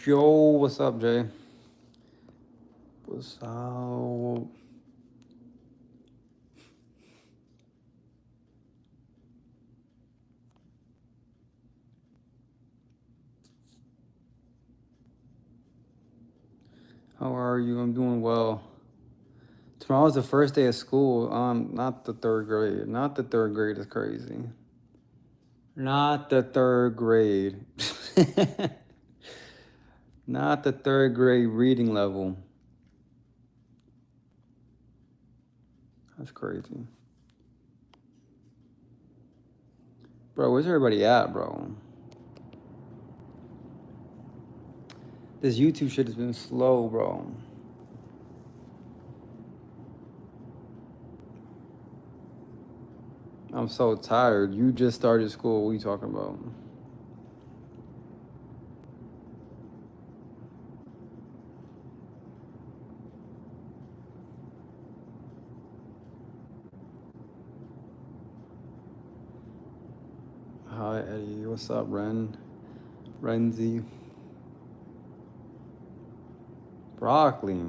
Yo, what's up, Jay? What's up? How are you? I'm doing well. Tomorrow's the first day of school. Not the third grade. Not the third grade is crazy. Not the third grade. Not the third grade reading level. That's crazy. Bro, where's everybody at, bro? This YouTube shit has been slow, bro. I'm so tired. You just started school. What are you talking about? Hi, Eddie. What's up, Renzi? Broccoli.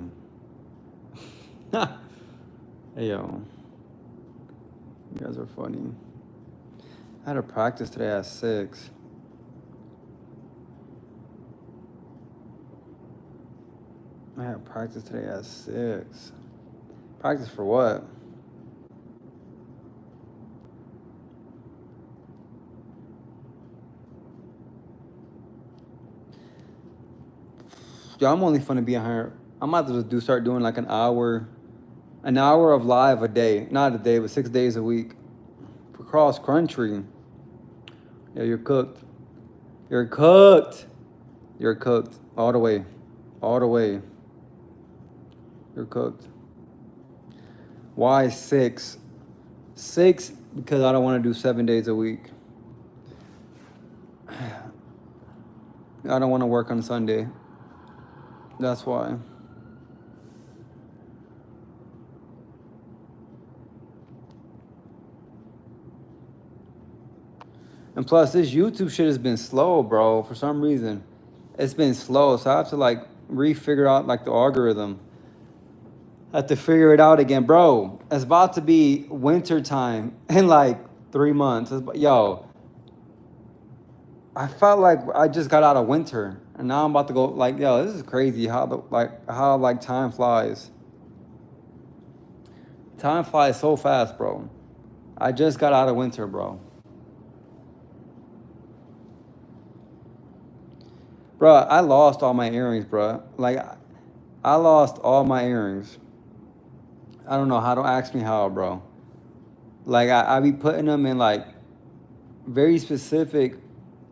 Hey, yo. You guys are funny. I had a practice today at 6. I had practice today at 6. Practice for what? Yo, I'm only fun to be on here. I'm about to start doing like an hour of live a day. Not a day, but 6 days a week. For cross country. Yeah, you're cooked. You're cooked. You're cooked. All the way. All the way. You're cooked. Why 6? 6 because I don't want to do 7 days a week. I don't want to work on Sunday. That's why. And plus, this YouTube shit has been slow, bro. For some reason, it's been slow. So I have to like re-figure out like the algorithm. I have to figure it out again, bro. It's about to be winter time in like 3 months. Yo, I felt like I just got out of winter, and now I'm about to go. Like, yo, this is crazy. How time flies. Time flies so fast, bro. I just got out of winter, bro. Bro, I lost all my earrings, bro. Like, I lost all my earrings. I don't know how. Don't ask me how, bro. Like, I be putting them in like very specific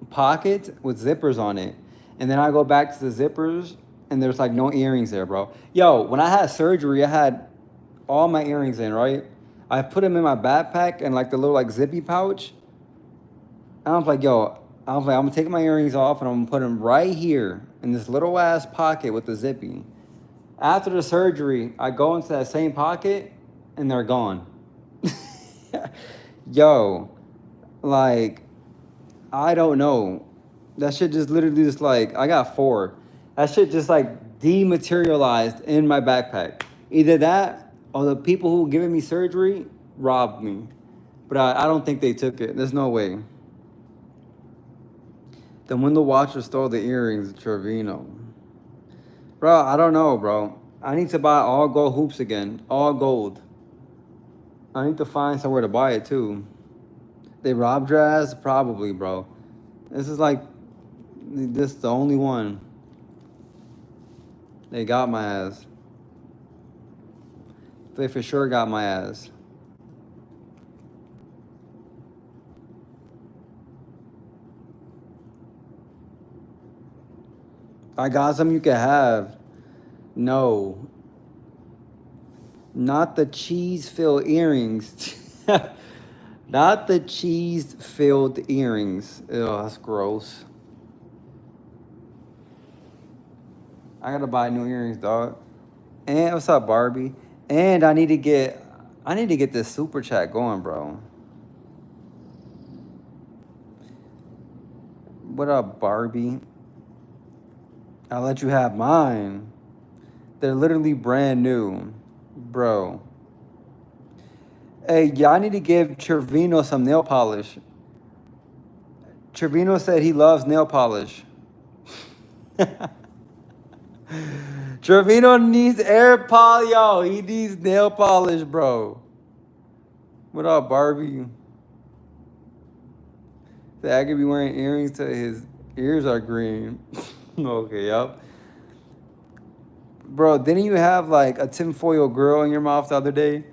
pockets with zippers on it, and then I go back to the zippers, and there's like no earrings there, bro. Yo, when I had surgery, I had all my earrings in, right? I put them in my backpack and like the little like zippy pouch. And I was like, yo, I'm gonna take my earrings off and I'm gonna put them right here in this little ass pocket with the zippy. After the surgery, I go into that same pocket and they're gone. Yo, like, I don't know. That shit just literally just like, I got 4. That shit just like dematerialized in my backpack. Either that or the people who giving me surgery robbed me. But I don't think they took it. There's no way. The window washer stole the earrings, Trevino. Bro, I don't know, bro. I need to buy all gold hoops again. All gold. I need to find somewhere to buy it too. They robbed your ass? Probably, bro. This is like, this is the only one. They got my ass. They for sure got my ass. I got some you can have. No. Not the cheese-filled earrings. Not the cheese-filled earrings. Ew, that's gross. I gotta buy new earrings, dog. And what's up, Barbie? And I need to get this super chat going, bro. What up, Barbie? I'll let you have mine. They're literally brand new, bro. Hey, y'all need to give Trevino some nail polish. Trevino said he loves nail polish. Trevino needs air polish, yo. He needs nail polish, bro. What up, Barbie? Said I could be wearing earrings till his ears are green. Okay, yup. Bro, didn't you have like a tinfoil girl in your mouth the other day?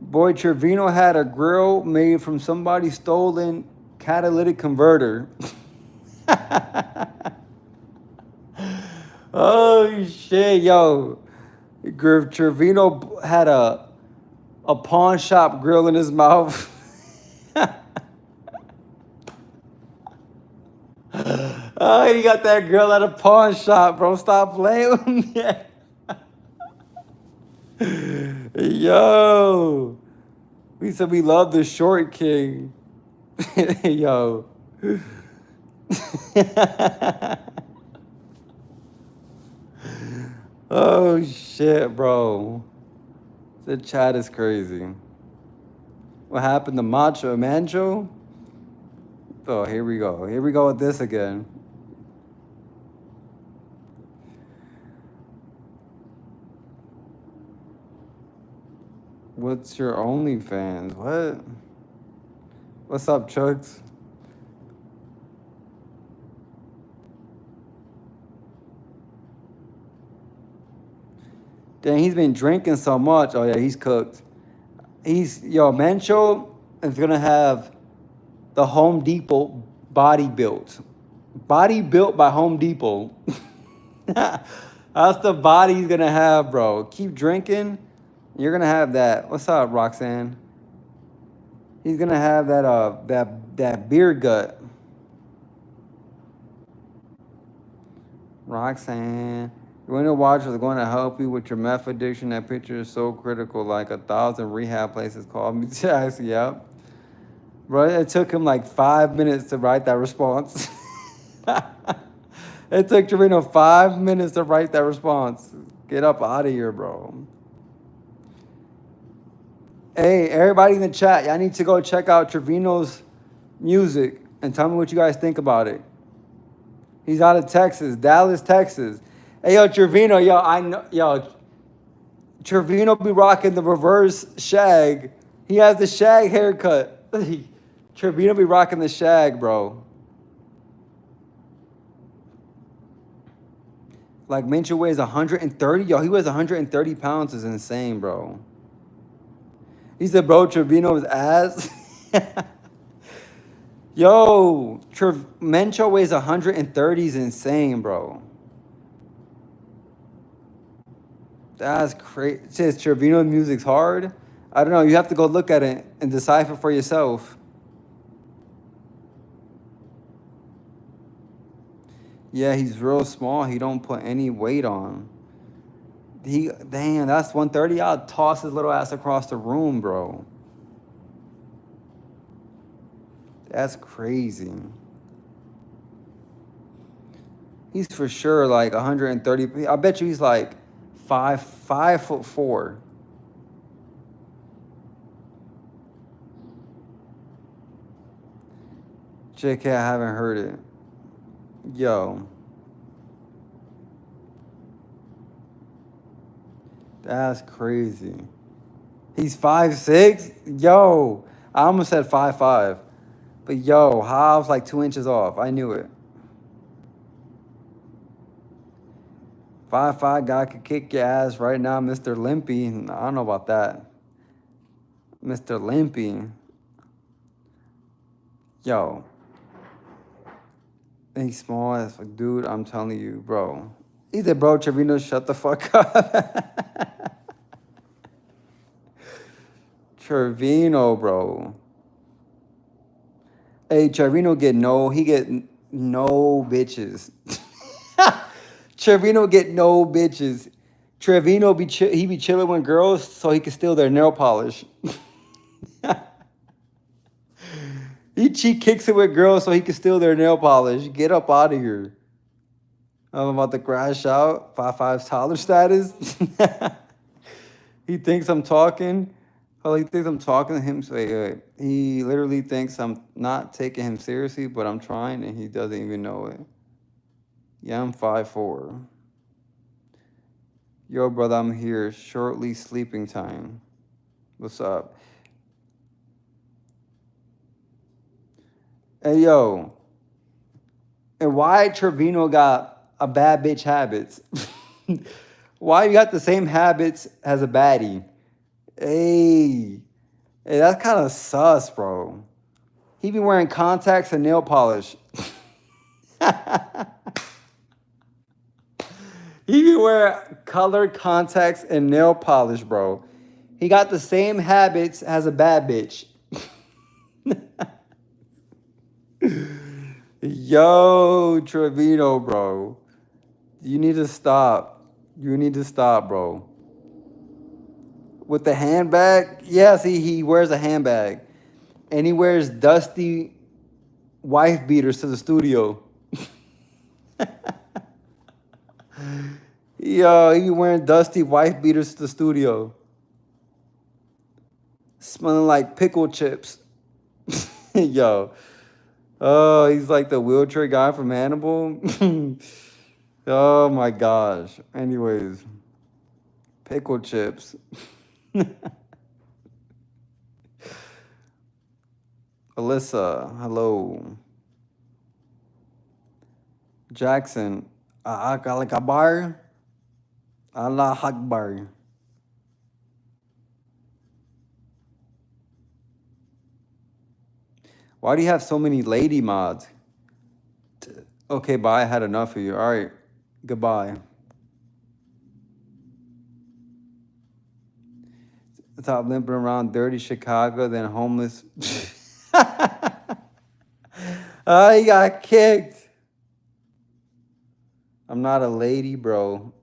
Boy, Trevino had a grill made from somebody's stolen catalytic converter. Oh shit, yo. Trevino had a pawn shop grill in his mouth. Oh, you got that girl at a pawn shop, bro. Stop playing with me. Yo. We said we love the short king. Yo. Oh shit, bro. The chat is crazy. What happened to Macho Mancho? Oh, here we go. Here we go with this again. What's your OnlyFans? What? What's up, Chucks? Dang, he's been drinking so much. Oh yeah, he's cooked. Mancho is gonna have the Home Depot body built. Body built by Home Depot. That's the body he's gonna have, bro. Keep drinking. You're gonna have that. What's up, Roxanne? He's gonna have that beer gut. Roxanne. Winter Watch is going to help you with your meth addiction. That picture is so critical. Like 1,000 rehab places called me. Yep. Bro, it took him like 5 minutes to write that response. It took Trevino 5 minutes to write that response. Get up out of here, bro. Hey, everybody in the chat, y'all need to go check out Trevino's music and tell me what you guys think about it. He's out of Texas, Dallas, Texas. Hey, yo, Trevino, Trevino be rocking the reverse shag. He has the shag haircut. Trevino be rocking the shag, bro. Like, Mincha weighs 130. Yo, he weighs 130 pounds. Is insane, bro. He said, bro, Trevino's ass. Yo, Mencho weighs 130 is insane, bro. That's crazy. It says Trevino music's hard. I don't know. You have to go look at it and decipher for yourself. Yeah, he's real small. He don't put any weight on. Damn, that's 130. I'll toss his little ass across the room, bro. That's crazy. He's for sure like 130. I bet you he's like 5'4". JK, I haven't heard it. Yo. That's crazy. He's 5'6"? Yo. I almost said 5'5". But yo, how I was like 2 inches off. I knew it. 5'5" guy could kick your ass right now, Mr. Limpy. I don't know about that. Mr. Limpy. Yo. He's small as fuck. Dude, I'm telling you, bro. He said, bro, Trevino, shut the fuck up. Trevino, bro. Hey, Trevino get no bitches. Trevino get no bitches. Trevino be chilling with girls so he can steal their nail polish. He She kicks it with girls so he can steal their nail polish. Get up out of here. I'm about to crash out. 5'5" toddler status. He thinks I'm talking. Oh, he thinks I'm talking to him. So he literally thinks I'm not taking him seriously, but I'm trying, and he doesn't even know it. Yeah, I'm 5'4". Yo, brother, I'm here. Shortly sleeping time. What's up? Hey, yo. And why Trevino got a bad bitch habits? Why you got the same habits as a baddie? Hey, that's kind of sus, bro. He be wearing contacts and nail polish. He be wearing colored contacts and nail polish, bro. He got the same habits as a bad bitch. Yo, Trevino, bro. You need to stop. You need to stop, bro. With the handbag? Yes, he wears a handbag. And he wears dusty wife beaters to the studio. Yo, he wearing dusty wife beaters to the studio. Smelling like pickle chips. Yo. Oh, he's like the wheelchair guy from Hannibal. Oh my gosh. Anyways, pickle chips. Alyssa, hello. Jackson, Akbar. Allah Akbar. Why do you have so many lady mods? Okay, bye. I had enough of you. All right. Goodbye. Top limping around dirty Chicago, then homeless. Oh, he got kicked. I'm not a lady, bro.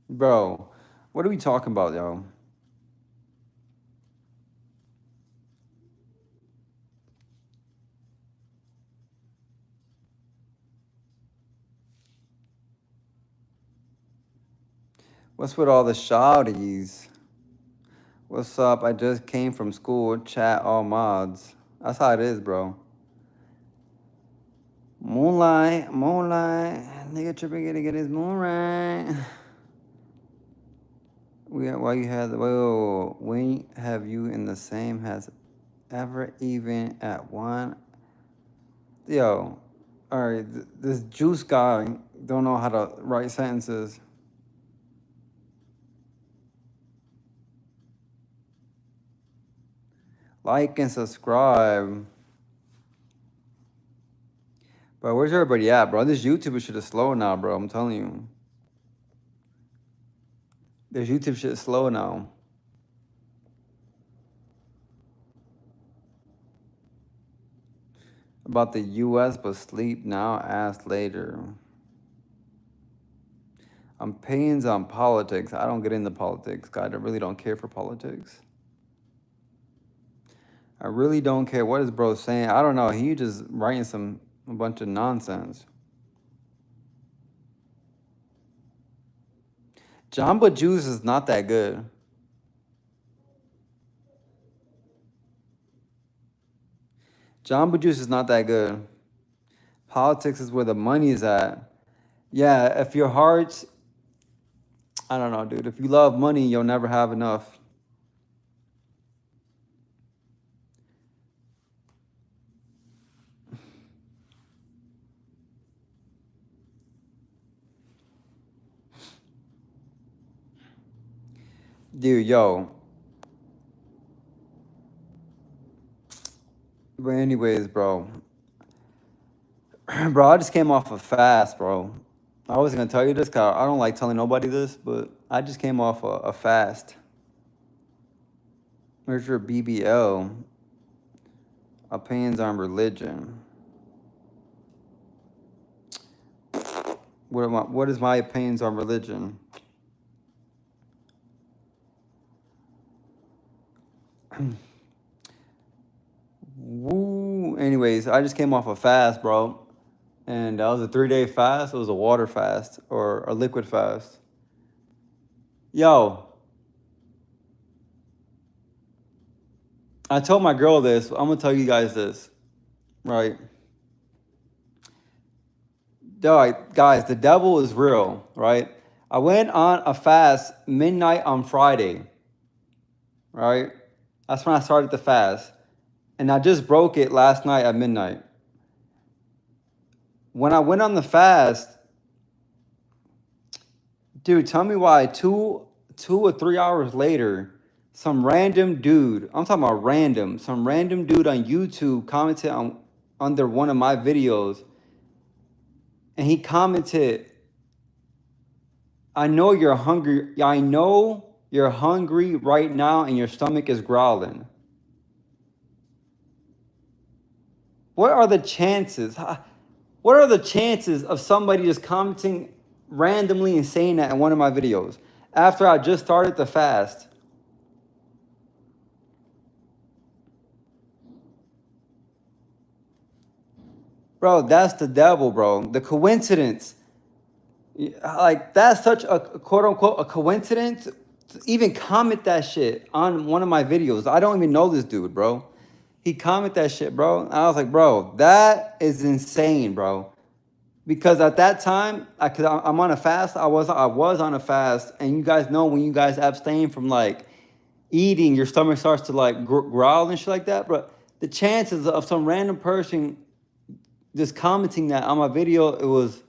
Bro, what are we talking about, yo? What's with all the shouties? What's up? I just came from school. Chat all mods. That's how it is, bro. Moonlight. Nigga tripping to get his moonlight. Why you had whoa, when have you in the same has ever even at one? Yo, all right, this juice guy don't know how to write sentences. Like and subscribe. Bro, where's everybody at, bro? This YouTuber shit is slow now, bro. I'm telling you. This YouTube shit is slow now. About the US, but sleep now, ask later. Opinions on politics. I don't get into politics. God, I really don't care for politics. I really don't care what is bro saying. I don't know. He just writing a bunch of nonsense. Jamba Juice is not that good. Jamba Juice is not that good. Politics is where the money is at. Yeah, if your heart's, I don't know, dude. If you love money, you'll never have enough. Dude, yo. But anyways, bro. Bro, I just came off a fast, bro. I wasn't gonna tell you this, cause I don't like telling nobody this, but I just came off a fast. Where's your BBL? Opinions on religion. what is my opinions on religion? Woo. Anyways, I just came off a fast, bro. And that was a 3-day fast. It was a water fast or a liquid fast. Yo, I told my girl this. I'm gonna tell you guys this, right? Guys, the devil is real, right? I went on a fast midnight on Friday, right? That's when I started the fast. And I just broke it last night at midnight. When I went on the fast, dude, tell me why 2 or 3 hours later, some random dude, I'm talking about random, some random dude on YouTube commented on under one of my videos, and he commented, I know you're hungry right now and your stomach is growling. What are the chances? What are the chances of somebody just commenting randomly and saying that in one of my videos after I just started the fast? Bro, that's the devil, bro. The coincidence. Like, that's such a quote unquote a coincidence. To even comment that shit on one of my videos. I don't even know this dude, bro. He commented that shit, bro. And I was like, bro, that is insane, bro. Because at that time, I'm on a fast. I was on a fast, and you guys know when you guys abstain from like eating, your stomach starts to like growl and shit like that. But the chances of some random person just commenting that on my video, it was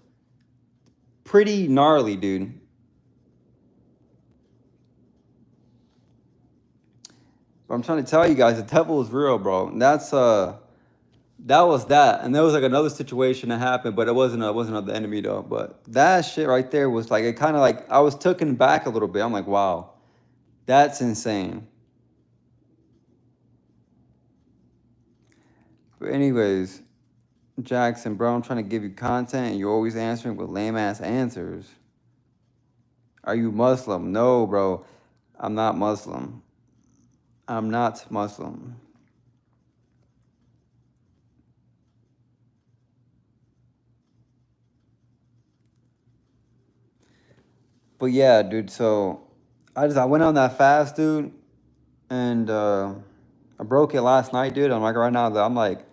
pretty gnarly, dude. But I'm trying to tell you guys, the devil is real, bro. And that was that. And there was like another situation that happened, but it wasn't of the enemy though. But that shit right there was like, it kind of like, I was taken back a little bit. I'm like, wow, that's insane. But anyways, Jackson, bro, I'm trying to give you content and you're always answering with lame ass answers. Are you Muslim? No, bro. I'm not Muslim. I'm not Muslim. But yeah, dude, so I went on that fast, dude, and I broke it last night, dude. I'm like right now that I'm like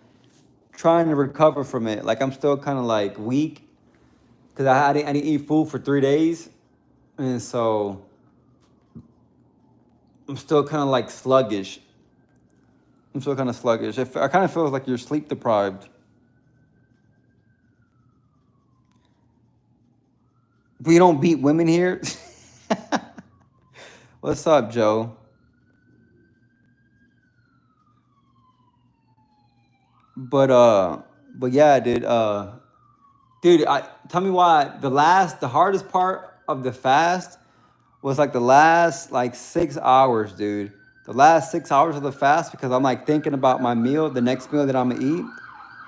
trying to recover from it. Like I'm still kind of like weak because I didn't eat food for 3 days, and so I'm still kind of like sluggish. I'm still kind of sluggish. I kind of feel like you're sleep deprived. We don't beat women here. What's up, Joe? But yeah, dude. Dude, tell me why the hardest part of the fast was like the last like 6 hours, dude. The last 6 hours of the fast because I'm like thinking about my meal, the next meal that I'm gonna eat,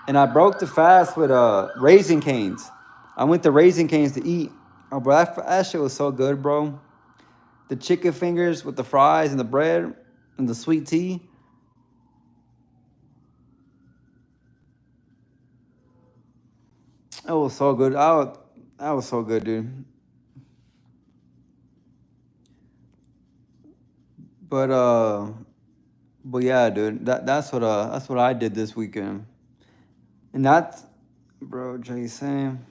and I broke the fast with Raisin Canes. I went to Raisin Canes to eat. Oh, bro, that shit was so good, bro. The chicken fingers with the fries and the bread and the sweet tea. That was so good. That was so good, dude. But but yeah, dude. That's what I did this weekend. And that's, bro, Jason.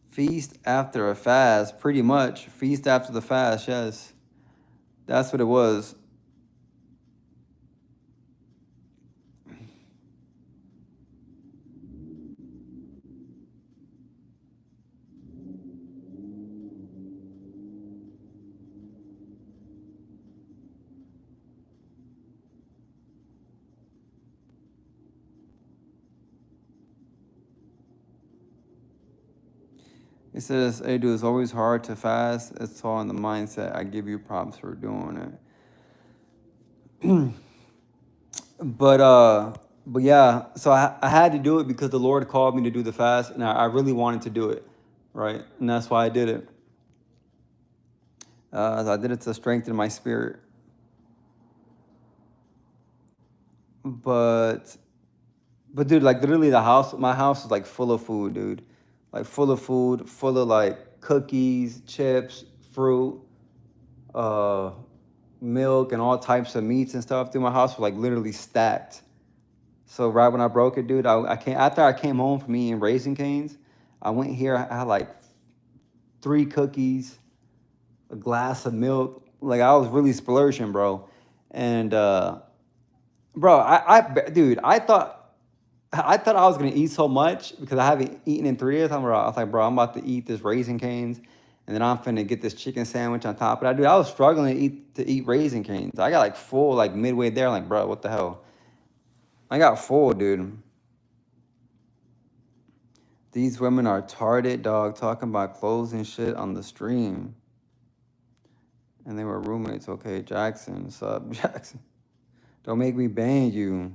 Feast after a fast, pretty much. Feast after the fast, yes. That's what it was. It says, hey, dude, it's always hard to fast. It's all in the mindset. I give you props for doing it. But But yeah, so I had to do it because the Lord called me to do the fast, and I really wanted to do it, right? And that's why I did it. I did it to strengthen my spirit. But but dude, like literally my house is like full of food, dude. Like full of food, full of like cookies, chips, fruit, uh, milk, and all types of meats and stuff. Dude, my house was like literally stacked. So right when I broke it, dude, I came after I came home from eating Raisin Canes. I went here. I had like 3 cookies, a glass of milk. Like I was really splurging, bro. And bro, dude, I thought I was gonna eat so much because I haven't eaten in 3 years. I was like, bro, I'm about to eat this Raisin Canes, and then I'm finna get this chicken sandwich on top of that. Dude, I was struggling to eat Raisin Canes. I got like full like midway there. Like, bro, what the hell? I got full, dude. These women are tarded, dog, talking about clothes and shit on the stream. And they were roommates. Okay, Jackson, sup, Jackson? Don't make me ban you.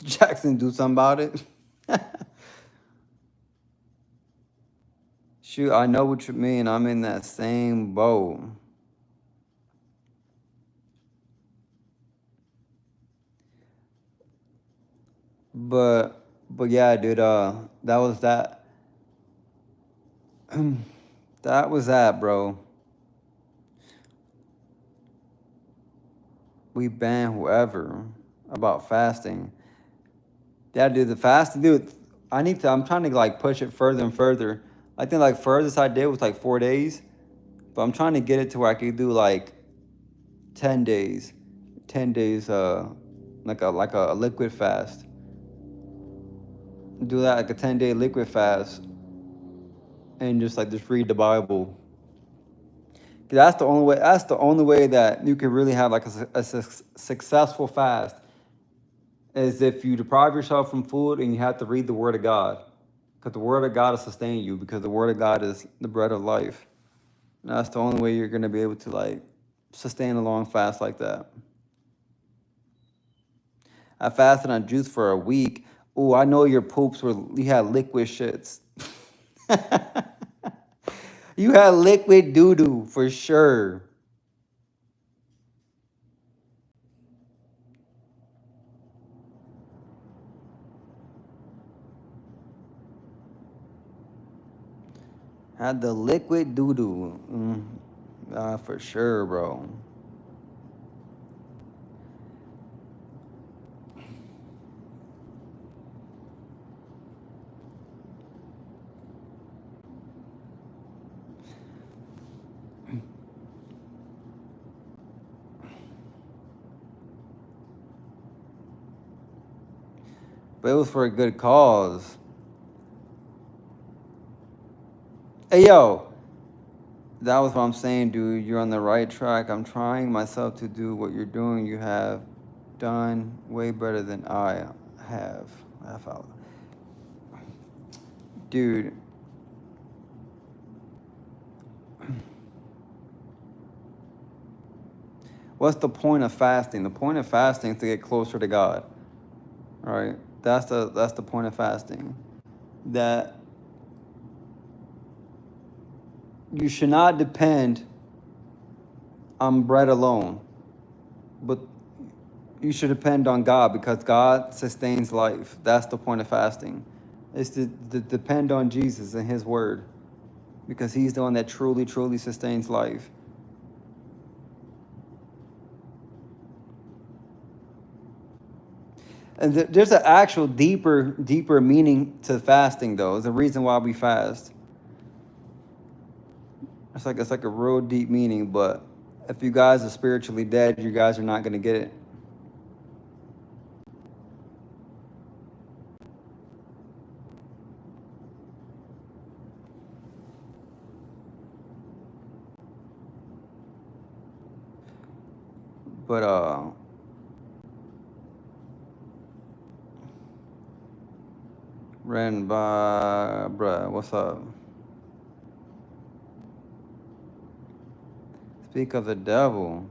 Jackson, do something about it. Shoot, I know what you mean. I'm in that same boat. But yeah, dude, that was that. That was that, bro. We ban whoever about fasting. Yeah, dude, the fasting, dude. I'm trying to like push it further and further. I think like furthest I did was like 4 days, but I'm trying to get it to where I could do like 10 days, 10 days, like a liquid fast. Do that like a 10-day liquid fast, and just read the Bible. 'Cause that's the only way. That's the only way that you can really have like a successful fast is if you deprive yourself from food and you have to read the Word of God, because the Word of God will sustain you. Because the Word of God is the bread of life. And that's the only way you're gonna be able to like sustain a long fast like that. I fasted on juice for a week. Oh, I know your poops were you had liquid shits. You had liquid doo doo for sure. Had the liquid doo doo. For sure, bro. But it was for a good cause. Hey, yo, that was what I'm saying, dude. You're on the right track. I'm trying myself to do what you're doing. You have done way better than I have. Laugh out. Dude, what's the point of fasting? The point of fasting is to get closer to God. All right? That's the point of fasting. That you should not depend on bread alone, but you should depend on God because God sustains life. That's the point of fasting. Is to depend on Jesus and his word because he's the one that truly, truly sustains life. And there's an actual deeper meaning to fasting though. It's the reason why we fast. It's like a real deep meaning, but if you guys are spiritually dead, you guys are not gonna get it. But ran by bruh, what's up? Speak of the devil.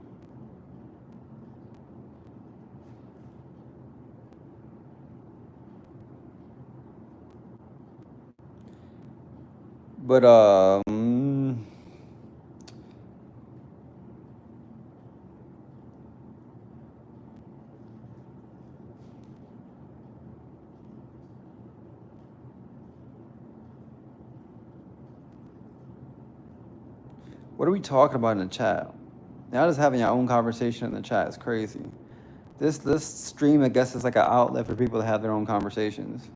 But what are we talking about in the chat? Y'all just having your own conversation in the chat is crazy. This stream, I guess, is like an outlet for people to have their own conversations.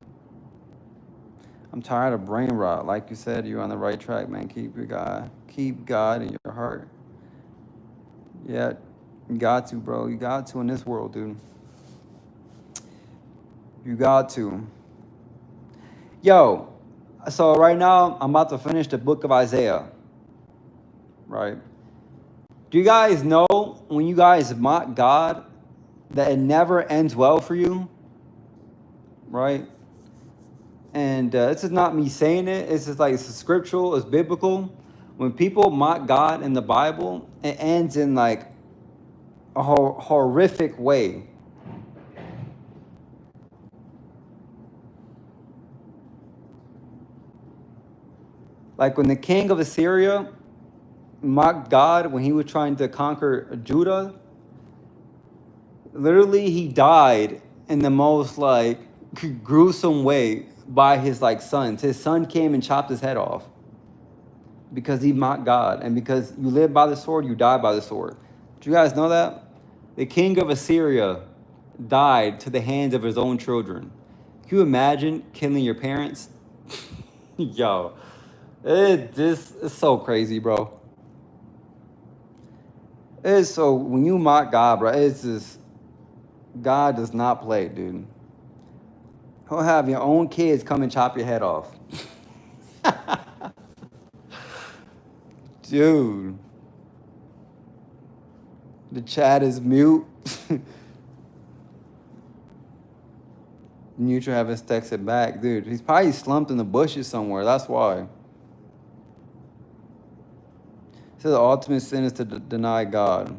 I'm tired of brain rot. Like you said, you're on the right track, man. Keep God in your heart. Yeah, you got to, bro. You got to in this world, dude. You got to. Yo, so right now I'm about to finish the book of Isaiah. Right? Do you guys know when you guys mock God that it never ends well for you? Right? And this is not me saying it. It's just like it's scriptural, it's biblical. When people mock God in the Bible, it ends in like a horrific way. Like when the king of Assyria mocked God when he was trying to conquer Judah, literally he died in the most like gruesome way by his like sons. His son came and chopped his head off because he mocked God, and because you live by the sword, you die by the sword. Do you guys know that? The king of Assyria died to the hands of his own children. Can you imagine killing your parents? Yo, it's so crazy, bro. It's so when you mock God, bro, it's just God does not play, dude. He'll have your own kids come and chop your head off. Dude. The chat is mute. Neutral haven't texted back. Dude, he's probably slumped in the bushes somewhere. That's why. It says the ultimate sin is to deny God.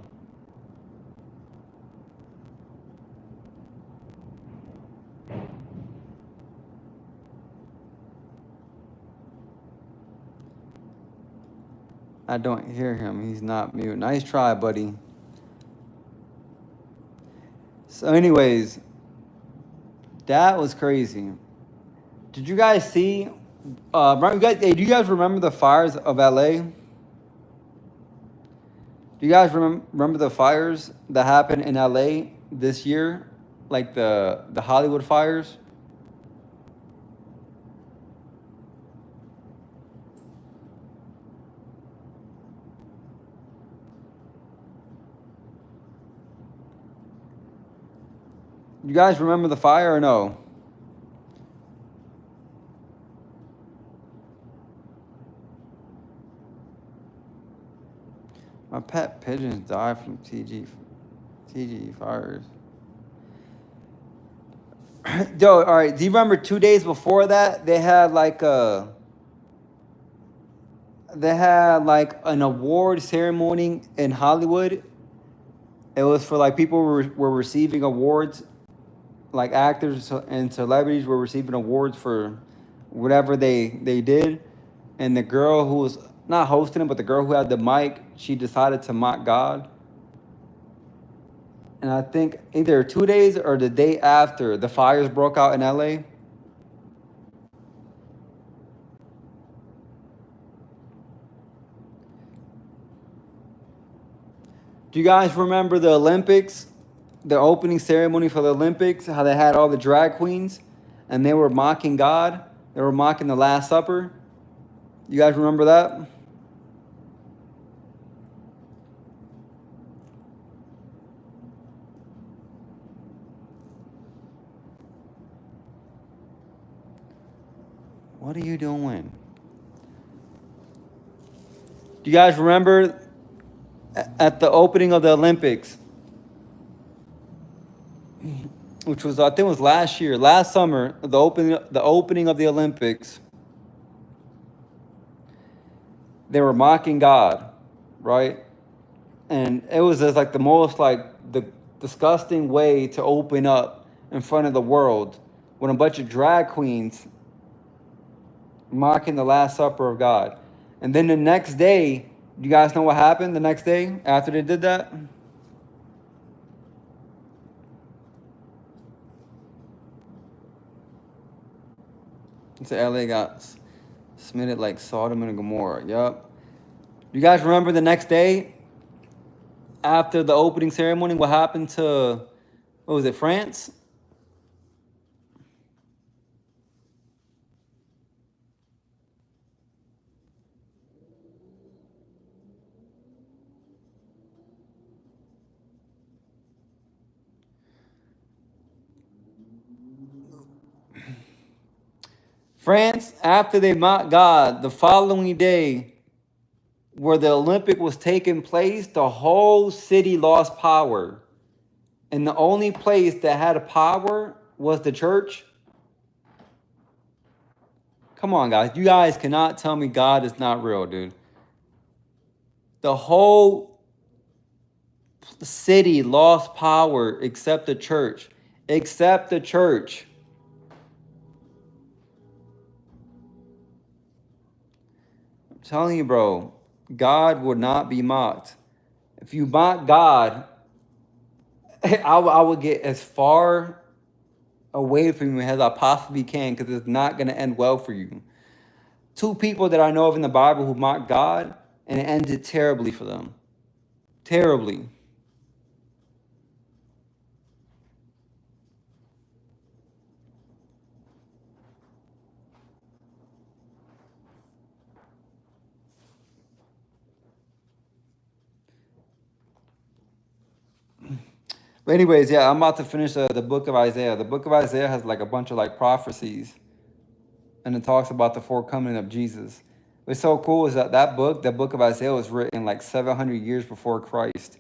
I don't hear him. He's not mute. Nice try, buddy. So anyways, that was crazy. Did you guys see? Hey, do you guys remember the fires of LA? Do you guys remember the fires that happened in LA this year? Like the Hollywood fires? You guys remember the fire or no? My pet pigeons died from TG fires. Yo, all right. Do you remember 2 days before that they had like an award ceremony in Hollywood? It was for like people were receiving awards, like actors and celebrities were receiving awards for whatever they did, and the girl who was not hosting it, but the girl who had the mic, she decided to mock God. And I think either 2 days or the day after, the fires broke out in LA. Do you guys remember the Olympics? The opening ceremony for the Olympics, how they had all the drag queens and they were mocking God? They were mocking the Last Supper. You guys remember that? What are you doing? Do you guys remember at the opening of the Olympics, which was I think it was last summer, the opening of the Olympics, they were mocking God, right? And it was just like the most like the disgusting way to open up in front of the world when a bunch of drag queens mocking the Last Supper of God. And then the next day, you guys know what happened the next day after they did that? It's LA got smitted like Sodom and Gomorrah. Yup. You guys remember the next day after the opening ceremony, what happened to, what was it, France? France, after they mocked God, the following day, where the Olympic was taking place, the whole city lost power. And the only place that had a power was the church. Come on, guys. You guys cannot tell me God is not real, dude. The whole city lost power except the church. Except the church. I'm telling you, bro, God would not be mocked. If you mock God, I would get as far away from you as I possibly can, because it's not going to end well for you. Two people that I know of in the Bible who mocked God, and it ended terribly for them. Terribly. But anyways, yeah, I'm about to finish the book of Isaiah. The book of Isaiah has like a bunch of like prophecies, and it talks about the forecoming of Jesus. What's so cool is that the book of Isaiah, was written like 700 years before Christ.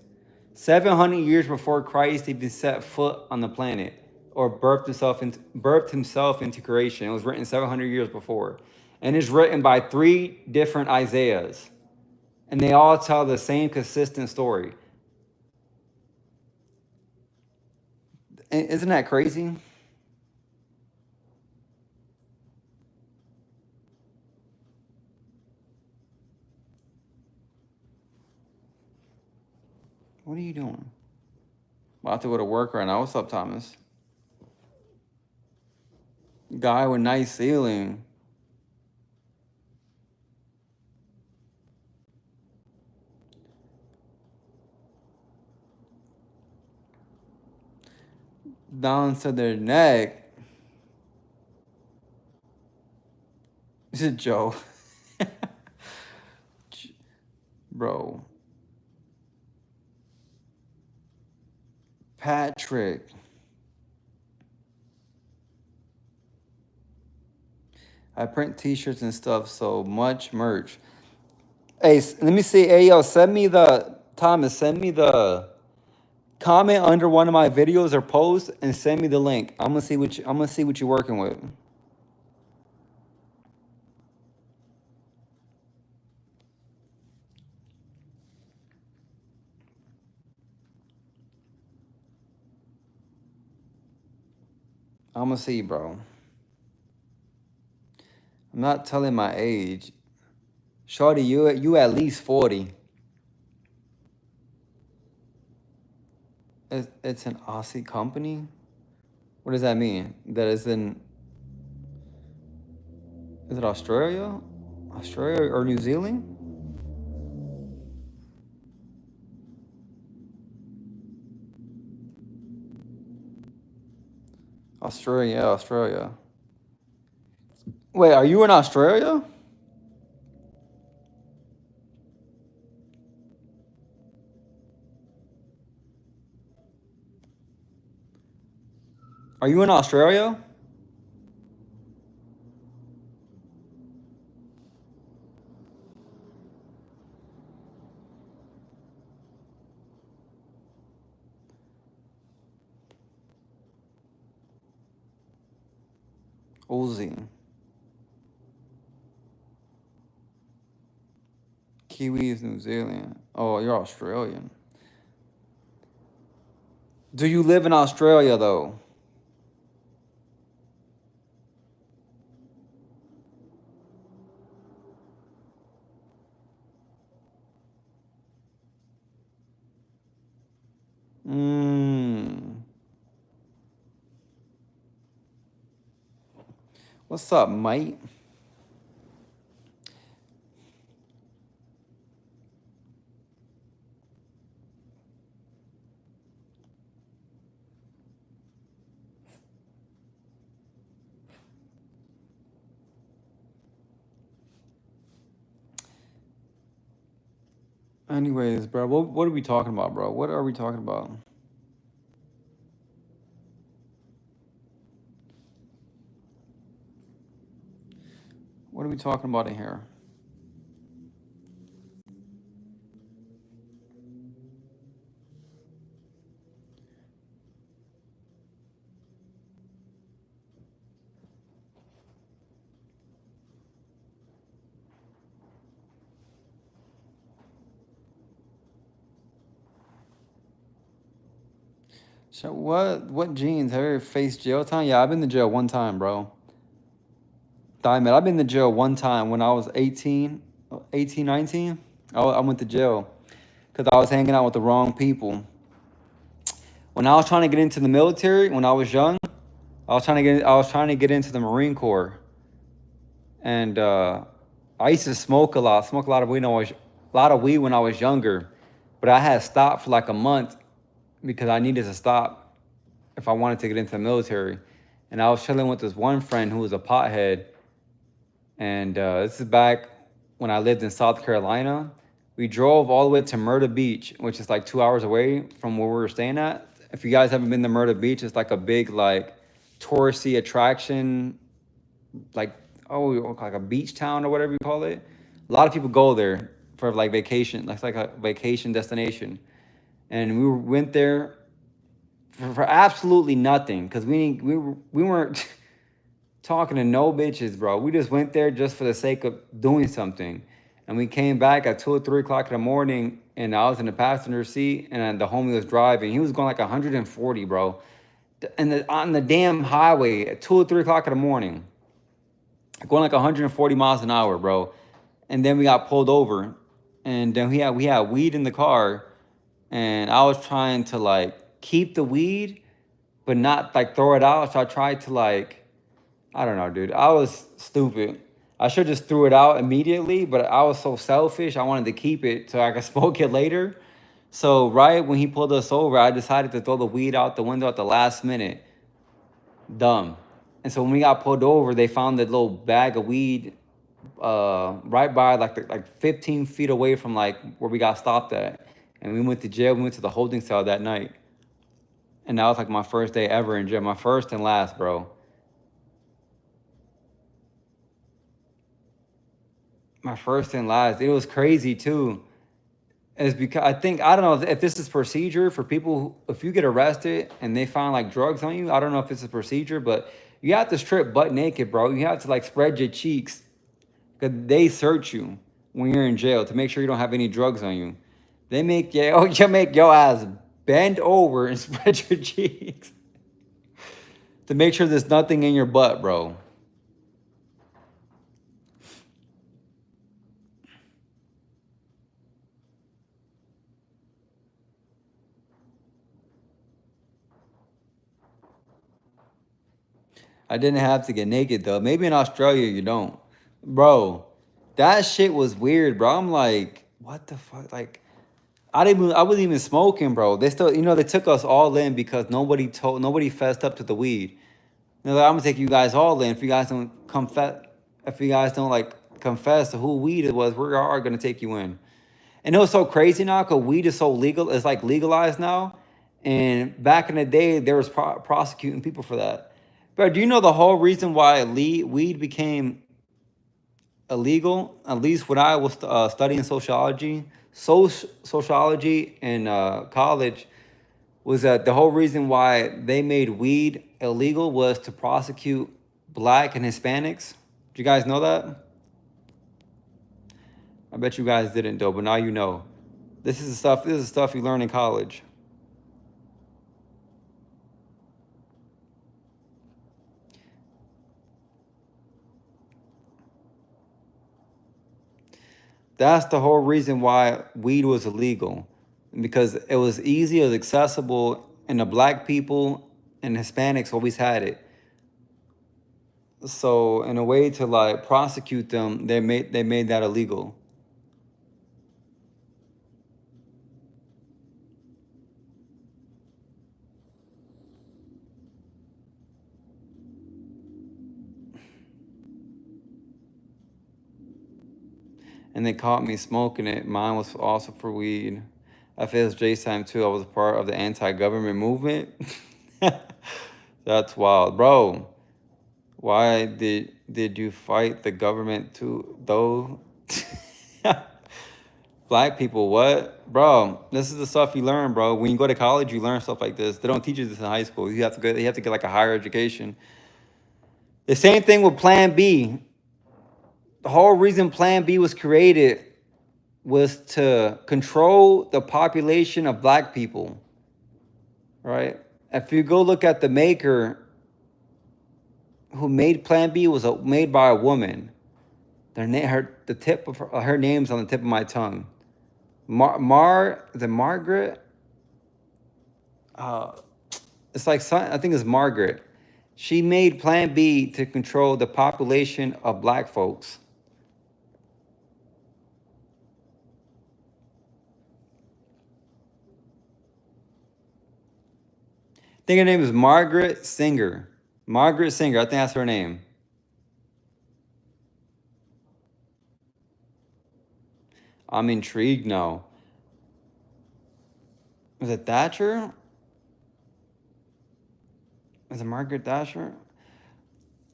700 years before Christ even set foot on the planet or birthed himself into creation. It was written 700 years before. And it's written by 3 different Isaiahs. And they all tell the same consistent story. Isn't that crazy? What are you doing? About to go to work right now. What's up, Thomas? Guy with nice ceiling. Down to their neck. This is Joe. Bro. Patrick. I print t-shirts and stuff, so much merch. Hey, let me see. Hey, yo, send me the comment under one of my videos or posts and send me the link. I'm gonna see what you're working with. I'm gonna see, bro. I'm not telling my age. Shorty, you at least 40. It's an Aussie company? What does that mean? That is in... Is it Australia? Australia or New Zealand? Australia, yeah, Australia. Wait, are you in Australia? Are you in Australia? Aussie. Kiwis, New Zealand. Oh, you're Australian. Do you live in Australia, though? Mm. What's up, mate? Anyways, bro, what are we talking about, bro? What are we talking about? What are we talking about in here? So what jeans? Have you ever faced jail time? Yeah, I've been to jail one time, bro. Diamond, I've been to jail one time when I was 18, 19. I went to jail because I was hanging out with the wrong people. When I was trying to get into the military, when I was young, I was trying to get into the Marine Corps. And I used to smoke a lot of weed when I was younger. But I had stopped for like a month because I needed to stop if I wanted to get into the military. And I was chilling with this one friend who was a pothead. And this is back when I lived in South Carolina. We drove all the way to Myrtle Beach, which is like 2 hours away from where we were staying at. If you guys haven't been to Myrtle Beach, it's like a big like touristy attraction, like like a beach town or whatever you call it. A lot of people go there for like vacation. That's like a vacation destination. And we went there for absolutely nothing because we weren't talking to no bitches, bro. We just went there just for the sake of doing something. And we came back at 2 or 3 o'clock in the morning, and I was in the passenger seat, and the homie was driving. He was going like 140, bro, and on the damn highway at 2 or 3 o'clock in the morning, going like 140 miles an hour, bro. And then we got pulled over, and then we had weed in the car, and I was trying to like keep the weed, but not like throw it out. So I tried to like, I don't know, dude. I was stupid. I should just threw it out immediately, but I was so selfish. I wanted to keep it so I could smoke it later. So right when he pulled us over, I decided to throw the weed out the window at the last minute. Dumb. And so when we got pulled over, they found the little bag of weed right by like 15 feet away from like where we got stopped at. And we went to jail. We went to the holding cell that night. And that was like my first day ever in jail. My first and last, bro. My first and last. It was crazy too. Is because I don't know if this is procedure for people if you get arrested and they find like drugs on you. I don't know if it's a procedure, but you have to strip butt naked, bro. You have to like spread your cheeks because they search you when you're in jail to make sure you don't have any drugs on you. They make you make your ass bend over and spread your cheeks to make sure there's nothing in your butt, bro. I didn't have to get naked though. Maybe in Australia you don't. Bro, that shit was weird, bro. I'm like, what the fuck? Like, I wasn't even smoking, bro. They still, they took us all in because nobody fessed up to the weed. They're like, I'm gonna take you guys all in. If you guys don't like confess to who weed it was, we are gonna take you in. And it was so crazy now because weed is so legal. It's like legalized now. And back in the day, there was prosecuting people for that. But do you know the whole reason why weed became illegal? At least when I was studying sociology in college, was that the whole reason why they made weed illegal was to prosecute black and Hispanics. Do you guys know that? I bet you guys didn't though, but now you know. This is stuff you learn in college. That's the whole reason why weed was illegal. because it was easy, it was accessible, and the black people and Hispanics always had it. So in a way to like prosecute them, they made that illegal. And they caught me smoking it. Mine was also for weed. I failed J's time too. I was a part of the anti-government movement. That's wild, bro. Why did you fight the government too, though? Black people, what, bro? This is the stuff you learn, bro. When you go to college, you learn stuff like this. They don't teach you this in high school. You have to go. You have to get like a higher education. The same thing with Plan B. The whole reason Plan B was created was to control the population of black people, right? If you go look at the maker who made Plan B, was made by a woman. The tip of her name's on the tip of my tongue. Margaret? It's like I think it's Margaret. She made Plan B to control the population of black folks. I think her name is Margaret Singer. Margaret Singer, I think that's her name. I'm intrigued now. Was it Thatcher? Was it Margaret Thatcher?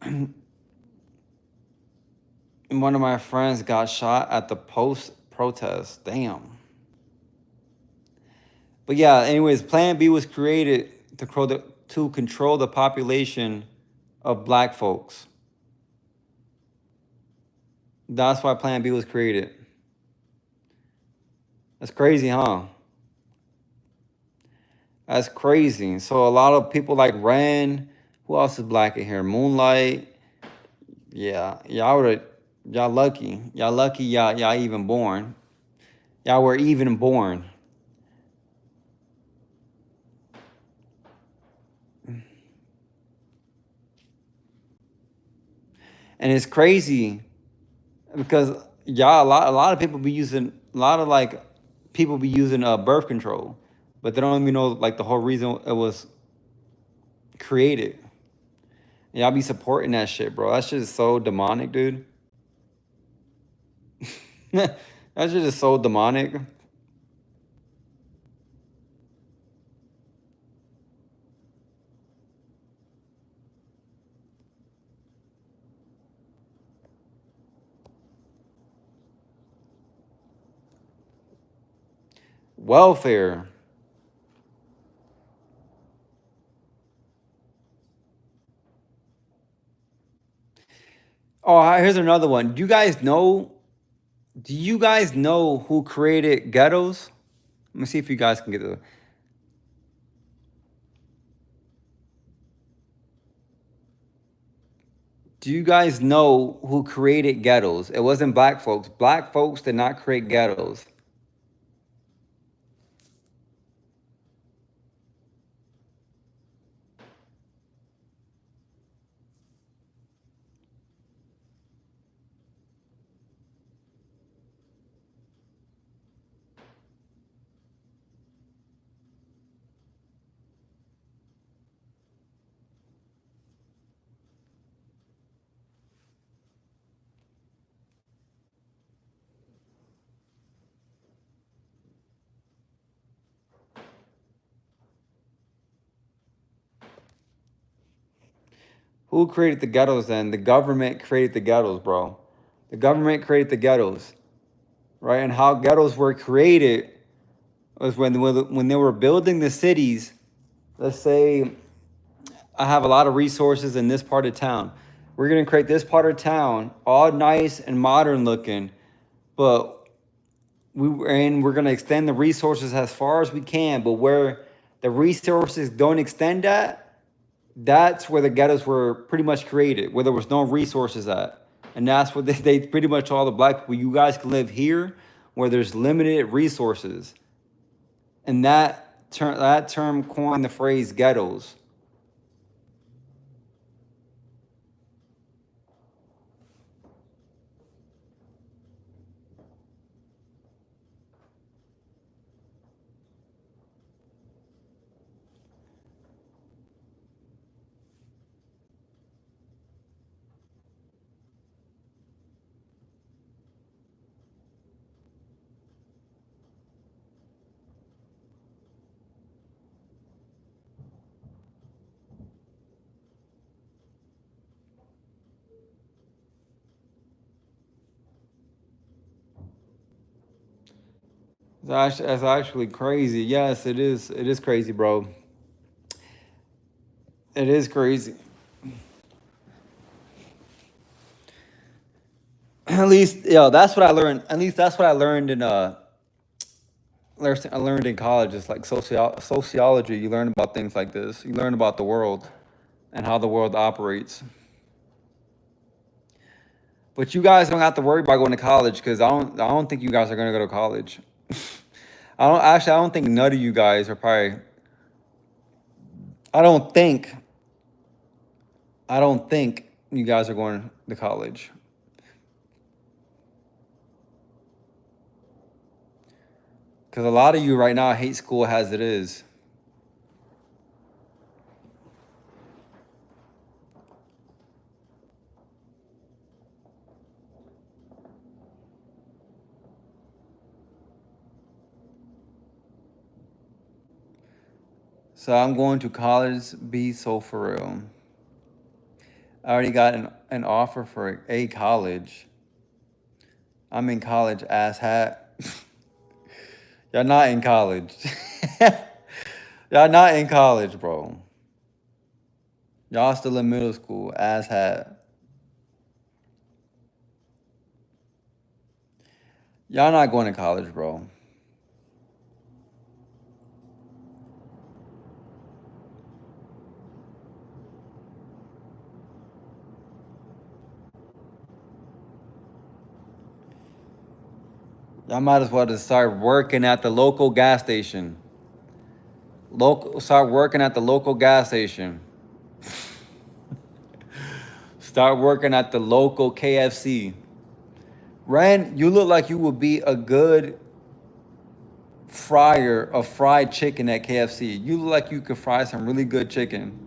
And one of my friends got shot at the post-protest. Damn. But yeah, anyways, Plan B was created to control the population of black folks. That's why Plan B was created. That's crazy, huh? That's crazy. So a lot of people like Ren, who else is black in here? Moonlight. Yeah, y'all lucky. Y'all lucky y'all even born. Y'all were even born. And it's crazy because y'all a lot of people be using birth control, but they don't even know like the whole reason it was created. Y'all be supporting that shit, bro. That shit is so demonic, dude. That shit is so demonic. Welfare. Oh, here's another one. Do you guys know who created ghettos? Let me see if you guys can get the. Do you guys know who created ghettos? It wasn't black folks. Black folks did not create ghettos. Who created the ghettos then? The government created the ghettos, bro. The government created the ghettos, right? And how ghettos were created was when they were building the cities. Let's say I have a lot of resources in this part of town. We're gonna create this part of town, all nice and modern looking, but we're gonna extend the resources as far as we can. But where the resources don't extend that's where the ghettos were pretty much created, where there was no resources at. And that's what they pretty much told the black people, you guys can live here where there's limited resources. And that term coined the phrase ghettos. That's actually crazy. Yes, it is. It is crazy, bro. It is crazy. At least, that's what I learned. At least that's what I learned in I learned in college. It's like sociology. You learn about things like this. You learn about the world and how the world operates. But you guys don't have to worry about going to college because I don't think you guys are gonna go to college. I don't think none of you guys are probably. I don't think I don't think you guys are going to college. Because a lot of you right now hate school as it is. So I'm going to college, be so for real. I already got an offer for a college. I'm in college, ass hat. Y'all not in college. Y'all not in college, bro. Y'all still in middle school, ass hat. Y'all not going to college, bro. Y'all might as well just start working at the local gas station. Start working at the local gas station. Start working at the local KFC. Ren, you look like you would be a good fryer of fried chicken at KFC. You look like you could fry some really good chicken.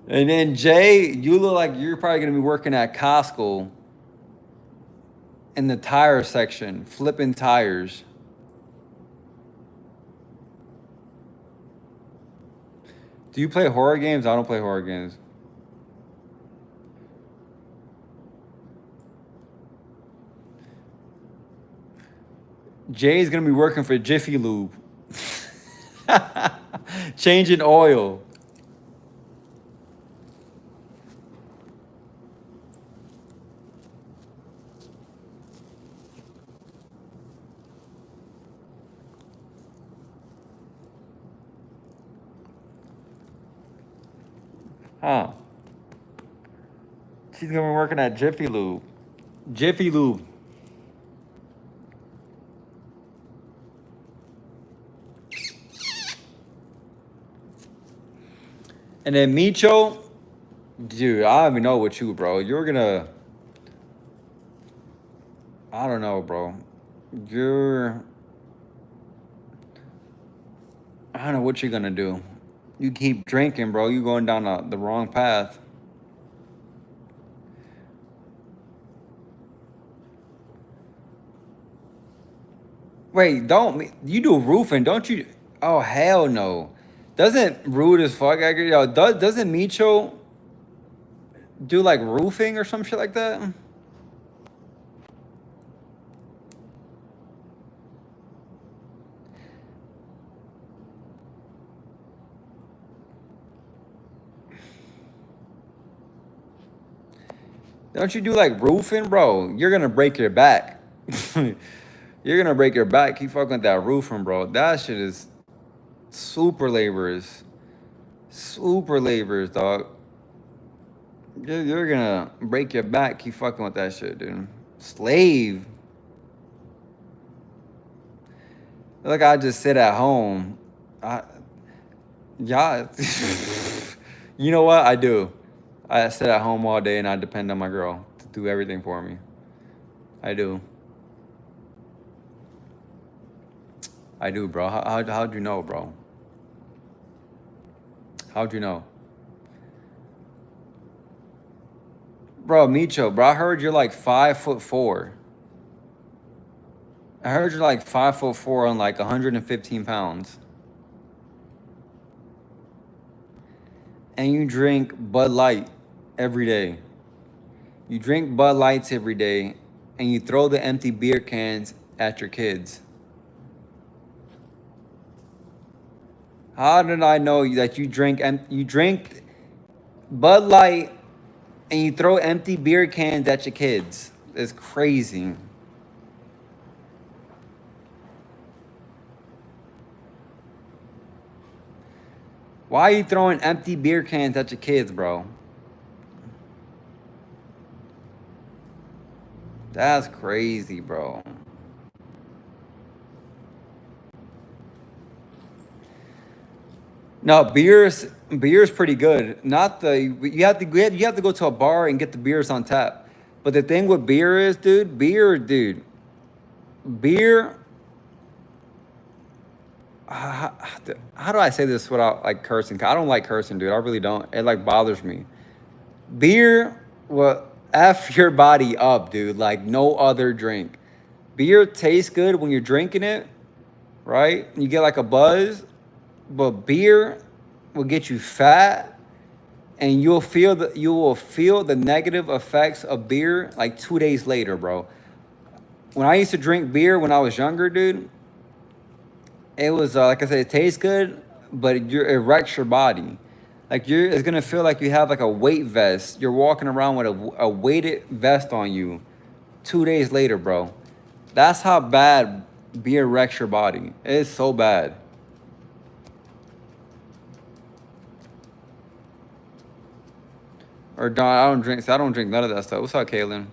And then Jay, you look like you're probably gonna be working at Costco in the tire section, flipping tires. Do you play horror games? I don't play horror games. Jay's gonna be working for Jiffy Lube. Changing oil. Huh. She's gonna be working at Jiffy Lube. Jiffy Lube. And then Micho, dude, I don't even know what you, bro. You're gonna, I don't know, bro. You're, I don't know what you're gonna do. You keep drinking, bro. You going down the wrong path. Wait, don't you do roofing? Don't you? Oh hell no! Doesn't rude as fuck, Edgar. Yo, doesn't Micho do like roofing or some shit like that? Don't you do like roofing, bro? You're gonna break your back. You're gonna break your back. Keep fucking with that roofing, bro. That shit is super laborious. Super laborious, dog. You're gonna break your back. Keep fucking with that shit, dude. Slave. Like I just sit at home. I, yeah. You know what? I do. I sit at home all day and I depend on my girl to do everything for me. I do. I do, bro. How'd you know, bro? How'd you know? Bro, Micho, bro, I heard you're like 5'4". I heard you're like 5'4" on like 115 pounds. And you drink Bud Light every day. You drink Bud Lights every day and you throw the empty beer cans at your kids. How did I know that you drink Bud Light and you throw empty beer cans at your kids? It's crazy. Why are you throwing empty beer cans at your kids, bro? That's crazy, bro. No, beer's pretty good. Not the you have to go to a bar and get the beers on tap. But the thing with beer is, beer. How do I say this without like cursing? I don't like cursing, dude. I really don't. It like bothers me. Beer will f your body up, dude. Like no other drink. Beer tastes good when you're drinking it, right? You get like a buzz, but beer will get you fat, and you will feel the negative effects of beer like 2 days later, bro. When I used to drink beer when I was younger, dude, it was like I said, it tastes good, but it wrecks your body. Like it's gonna feel like you have like a weight vest. You're walking around with a weighted vest on you. 2 days later, bro. That's how bad beer wrecks your body. It's so bad. Or Don, I don't drink none of that stuff. What's up, Kaylin?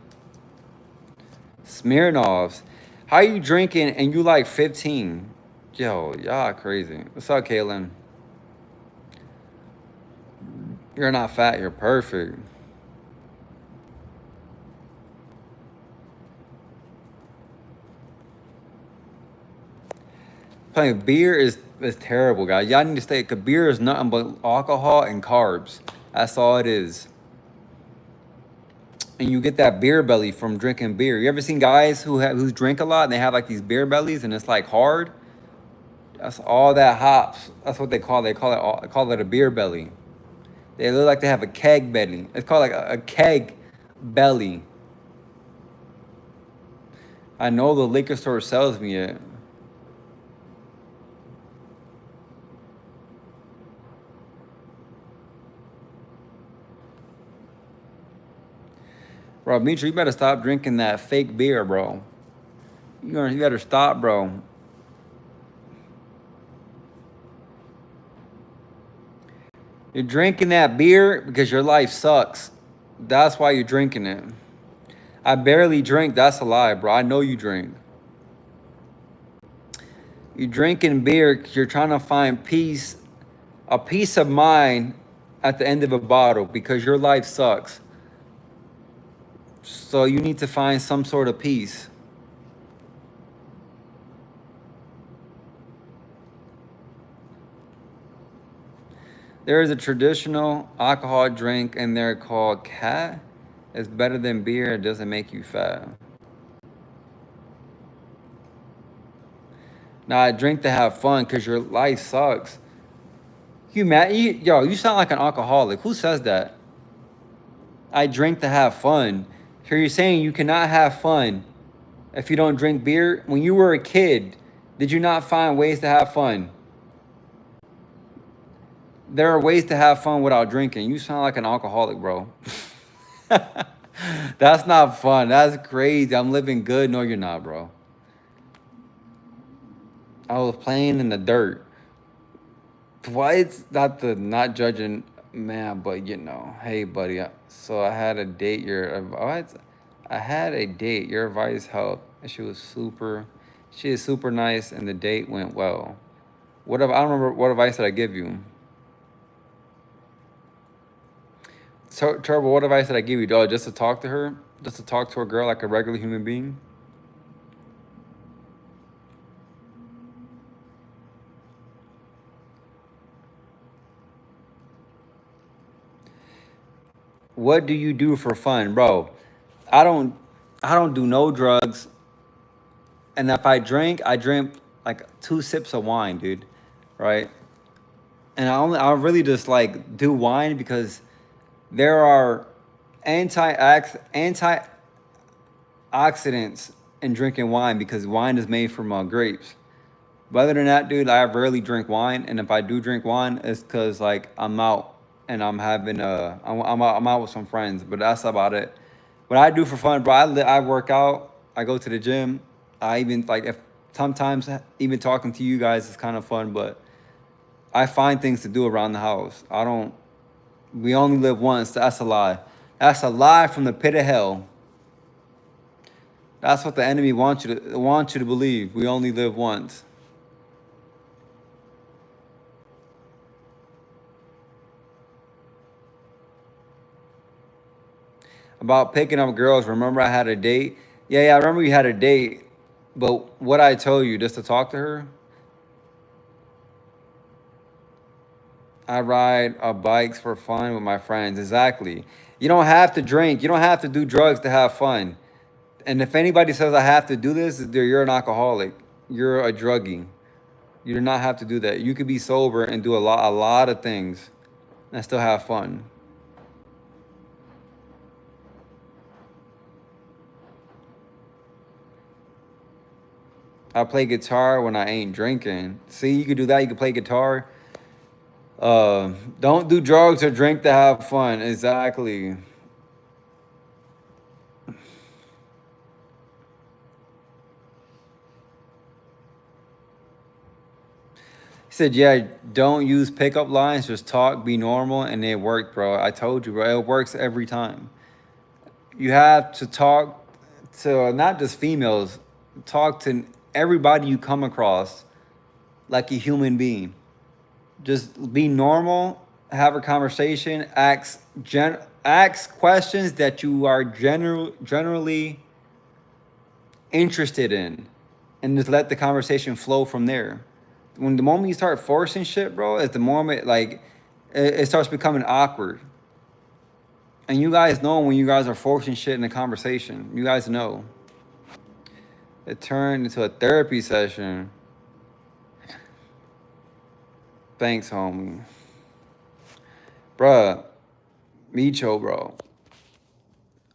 Smirnoffs. How you drinking and you like 15? Yo, y'all crazy. What's up, Kaylin? You're not fat, you're perfect. Playing beer is terrible, guys. Y'all need to stay, because beer is nothing but alcohol and carbs. That's all it is. And you get that beer belly from drinking beer. You ever seen guys who drink a lot and they have like these beer bellies and it's like hard? That's all that hops. That's what they call it. They call it a beer belly. They look like they have a keg belly. It's called like a keg belly. I know the liquor store sells me it. Bro, Mitra, you better stop drinking that fake beer, bro. You better stop, bro. You're drinking that beer because your life sucks. That's why you're drinking it. I barely drink. That's a lie, bro. I know you drink. You're drinking beer because you're trying to find peace, a peace of mind at the end of a bottle because your life sucks. So you need to find some sort of peace. There is a traditional alcohol drink and they're called cat. It's better than beer. It doesn't make you fat. Now I drink to have fun because your life sucks. You mad? You sound like an alcoholic. Who says that? I drink to have fun. So you're saying you cannot have fun if you don't drink beer? When you were a kid, did you not find ways to have fun? There are ways to have fun without drinking. You sound like an alcoholic, bro. That's not fun. That's crazy. I'm living good. No, you're not, bro. I was playing in the dirt. Why it's not judging, man, but hey, buddy. So I had a date. I had a date. Your advice helped. And she was super She is super nice and the date went well. I don't remember what advice did I give you. Turbo, what advice did I give you, dog? Just to talk to her? Just to talk to a girl like a regular human being? What do you do for fun, bro? I don't I don't do no drugs. And if I drink like 2 sips of wine, dude. Right? And I really just like do wine because there are antioxidants in drinking wine because wine is made from grapes. But other than that, dude, I rarely drink wine, and if I do drink wine, it's because like I'm out and I'm having I'm out with some friends. But that's about it. What I do for fun, bro, I work out. I go to the gym. I even like if sometimes even talking to you guys is kind of fun, but I find things to do around the house. I don't. We only live once. That's a lie. That's a lie from the pit of hell. That's what the enemy wants you to believe. We only live once. About picking up girls. Remember, I had a date. Yeah, I remember you had a date. But what I told you, just to talk to her, I ride bikes for fun with my friends. Exactly. You don't have to drink. You don't have to do drugs to have fun. And if anybody says I have to do this, you're an alcoholic. You're a druggie. You do not have to do that. You could be sober and do a lot of things and still have fun. I play guitar when I ain't drinking. See, you could do that. You could play guitar. Don't do drugs or drink to have fun. Exactly. He said, "Yeah, don't use pickup lines. Just talk, be normal, and it worked, bro. I told you, bro. It works every time. You have to talk to not just females. Talk to everybody you come across like a human being. Just be normal, have a conversation, ask questions that you are generally interested in, and just let the conversation flow from there. When the moment you start forcing shit, bro, is the moment like it starts becoming awkward. And you guys know when you guys are forcing shit in a conversation. You guys know. It turned into a therapy session. Thanks, homie. Bruh, Micho, bro.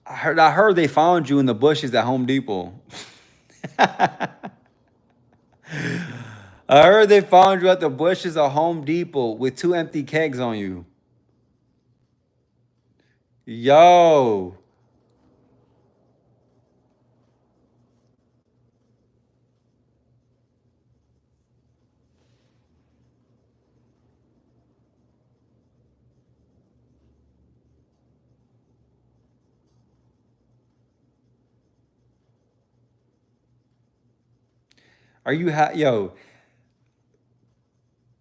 I heard they found you in the bushes at Home Depot. I heard they found you at the bushes of Home Depot with 2 empty kegs on you. Yo. Are you yo,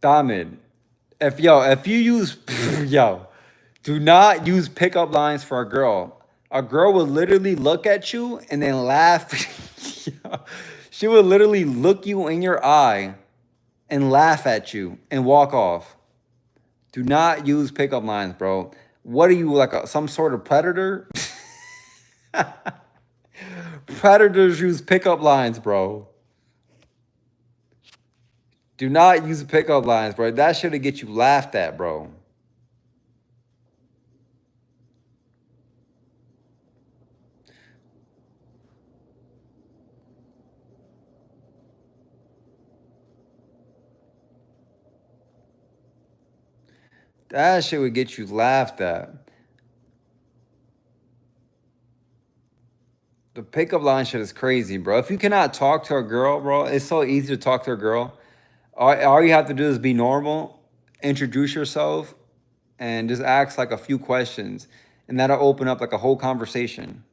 Diamond? If you use yo, do not use pickup lines for a girl. A girl will literally look at you and then laugh. Yo, she will literally look you in your eye and laugh at you and walk off. Do not use pickup lines, bro. What are you like some sort of predator? Predators use pickup lines, bro. Do not use pickup lines, bro. That should get you laughed at, bro. That shit would get you laughed at. The pickup line shit is crazy, bro. If you cannot talk to a girl, bro, it's so easy to talk to a girl. All you have to do is be normal, introduce yourself, and just ask like a few questions, and that'll open up like a whole conversation.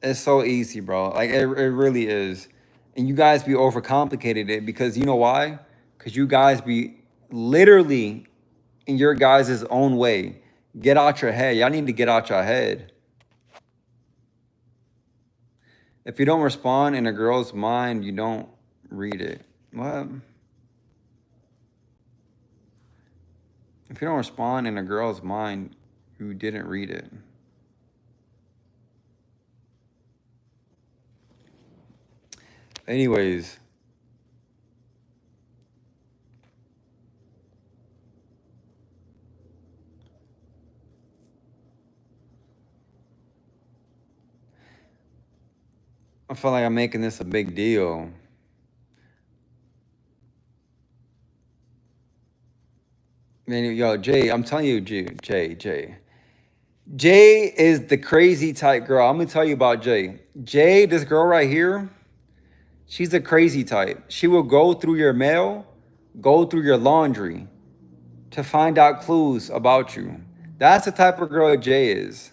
It's so easy, bro. Like it really is. And you guys be overcomplicated it because you know why? Because you guys be literally in your guys' own way. Get out your head. Y'all need to get out your head. If you don't respond in a girl's mind, you don't read it. What? If you don't respond in a girl's mind, you didn't read it. Anyways, I feel like I'm making this a big deal. Man, yo, Jay, I'm telling you, Jay. Jay is the crazy type girl. I'm gonna tell you about Jay. Jay, this girl right here, she's the crazy type. She will go through your mail, go through your laundry to find out clues about you. That's the type of girl Jay is.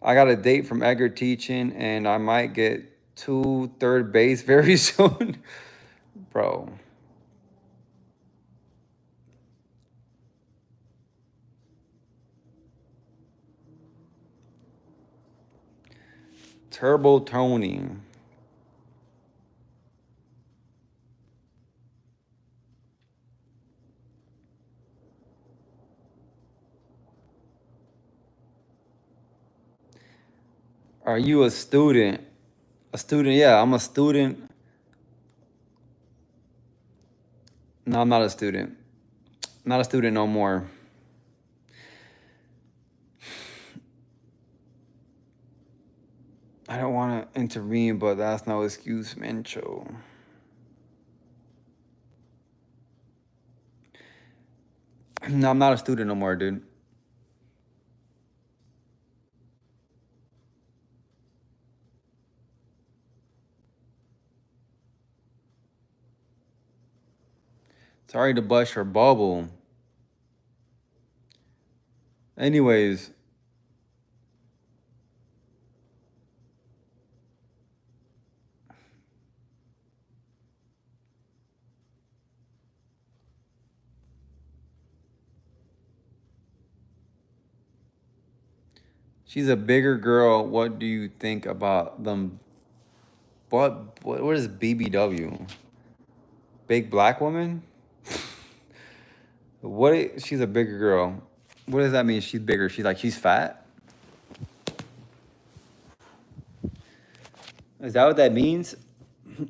I got a date from Edgar teaching, and I might get to third base very soon. Bro. Turbo Tony. Are you a student? A student, yeah, I'm a student. No, I'm not a student. Not a student no more. I don't want to intervene, but that's no excuse, Mencho. No, I'm not a student no more, dude. Sorry to bust your bubble. Anyways, she's a bigger girl. What do you think about them? What is BBW? Big black woman? She's a bigger girl. What does that mean? She's bigger. She's fat? Is that what that means?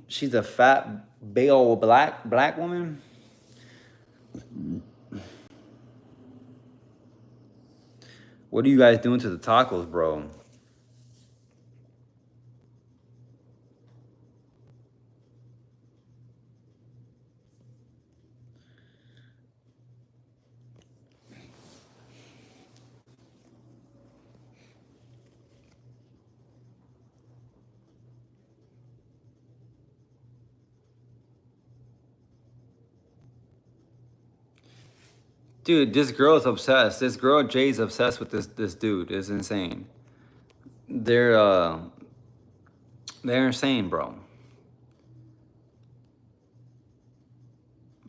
She's a fat, big old black woman? What are you guys doing to the tacos, bro? Dude, this girl's obsessed. This girl Jay's obsessed with this dude. It's insane. They're uh they're insane, bro.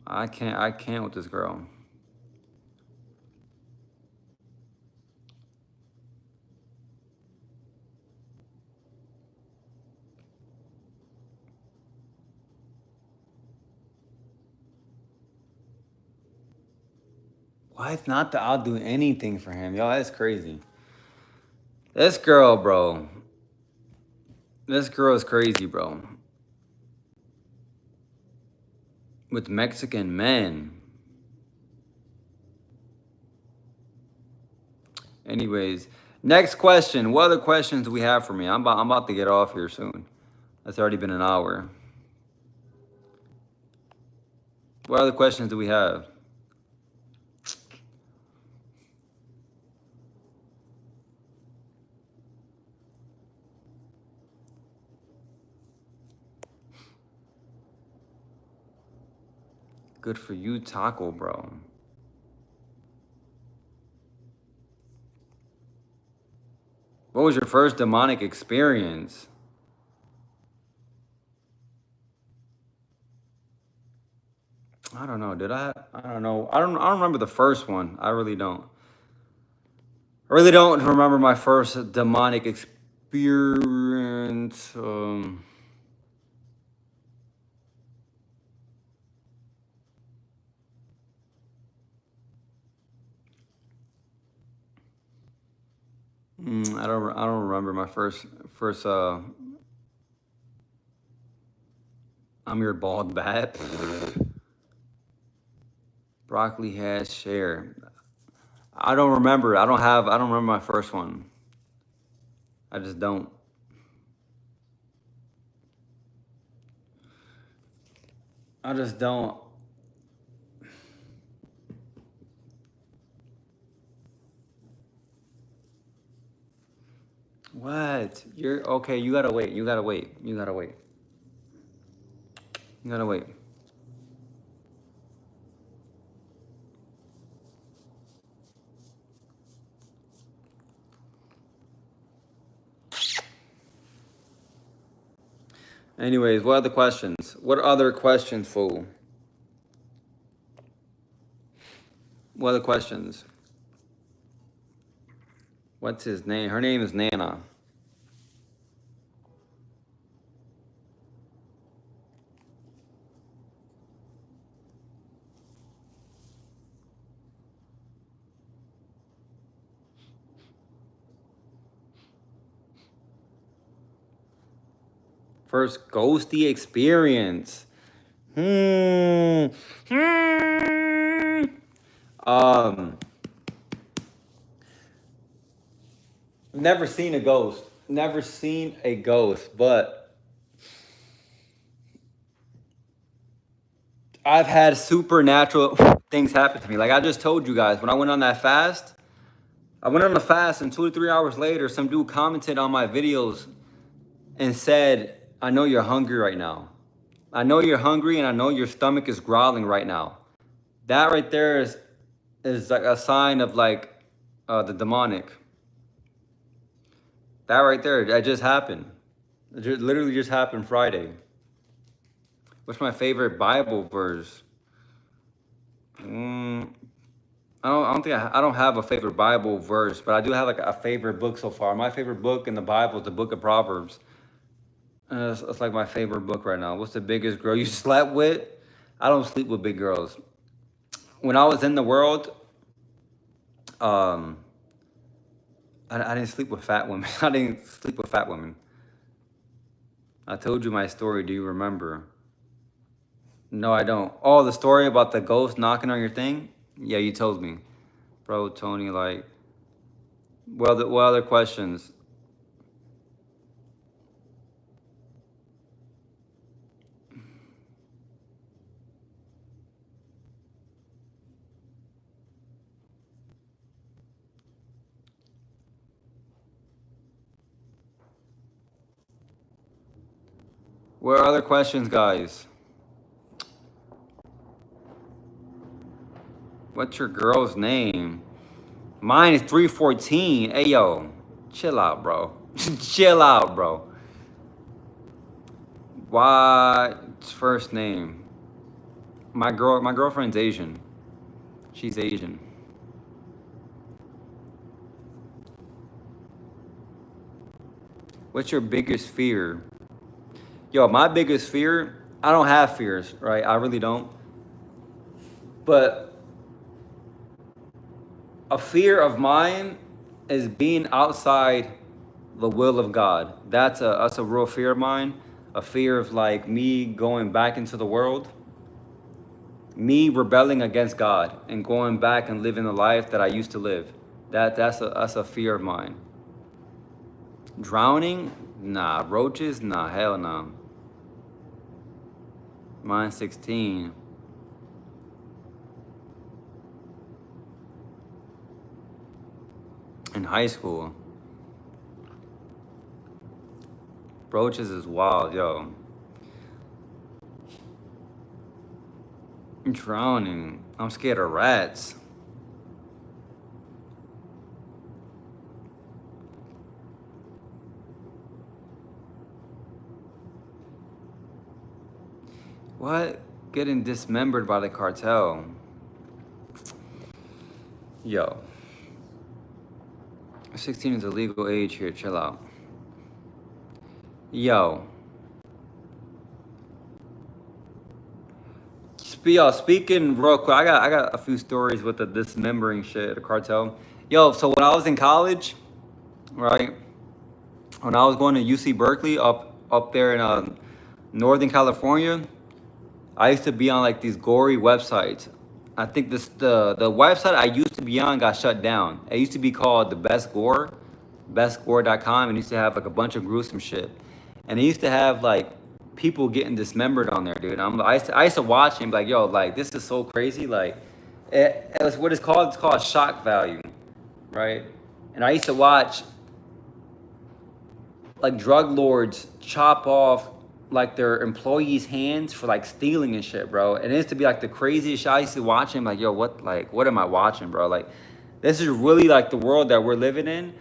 I can't with this girl. Why not that I'll do anything for him? Yo, that's crazy. This girl, bro. This girl is crazy, bro. With Mexican men. Anyways, next question. What other questions do we have for me? I'm about to get off here soon. It's already been an hour. What other questions do we have? Good for you, taco, bro. What was your first demonic experience? I don't know. Did I? I don't know. I don't remember the first one. I really don't. I really don't remember my first demonic experience. I don't remember my first. I'm your bald bat. Broccoli hash share. I don't remember. I don't remember my first one. I just don't. I just don't. What? You're okay. You gotta wait. You gotta wait. You gotta wait. You gotta wait. Anyways, what other questions? What other questions, fool? What other questions? What's his name? Her name is Nana. First ghosty experience. Hmm. Hmm. Um. Never seen a ghost. Never seen a ghost, but I've had supernatural things happen to me. Like I just told you guys, when I went on that fast, I went on a fast, and 2 to 3 hours later, some dude commented on my videos and said, I know you're hungry right now. I know you're hungry, and I know your stomach is growling right now. That right there is like a sign of like the demonic. That right there, that just happened. It literally just happened Friday. What's my favorite Bible verse? I don't think I don't have a favorite Bible verse, but I do have like a favorite book so far. My favorite book in the Bible is the book of Proverbs. It's like my favorite book right now. What's the biggest girl you slept with? I don't sleep with big girls. When I was in the world, um, I didn't sleep with fat women. I didn't sleep with fat women. I told you my story. Do you remember? No, I don't. Oh, the story about the ghost knocking on your thing? Yeah, you told me. Bro, Tony, like, well, what other questions? What other questions, guys? What's your girl's name? Mine is 314. Hey, yo, chill out, bro. Chill out, bro. What's first name? My girlfriend's Asian. She's Asian. What's your biggest fear? Yo, my biggest fear, I don't have fears, right? I really don't. But a fear of mine is being outside the will of God. That's a real fear of mine. A fear of like me going back into the world, me rebelling against God and going back and living the life that I used to live. That's a fear of mine. Drowning? Nah. Roaches? Nah, hell no. Mine's 16. In high school. Roaches is wild, yo. Drowning. I'm scared of rats. What? Getting dismembered by the cartel. Yo. 16 is a legal age here. Chill out. Yo. Speaking real quick, I got a few stories with the dismembering shit, the cartel. Yo, so when I was in college, right? When I was going to UC Berkeley up there in Northern California, I used to be on like these gory websites. I think the website I used to be on got shut down. It used to be called the Best Gore, bestgore.com, and it used to have like a bunch of gruesome shit. And it used to have like people getting dismembered on there, dude. I used to watch and be like, yo, like this is so crazy. Like it was what it's called. It's called shock value, right? And I used to watch like drug lords chop off like their employees' hands for like stealing and shit, bro. And it used to be like the craziest shit. I used to watch him like, yo, what am I watching, bro? Like, this is really like the world that we're living in,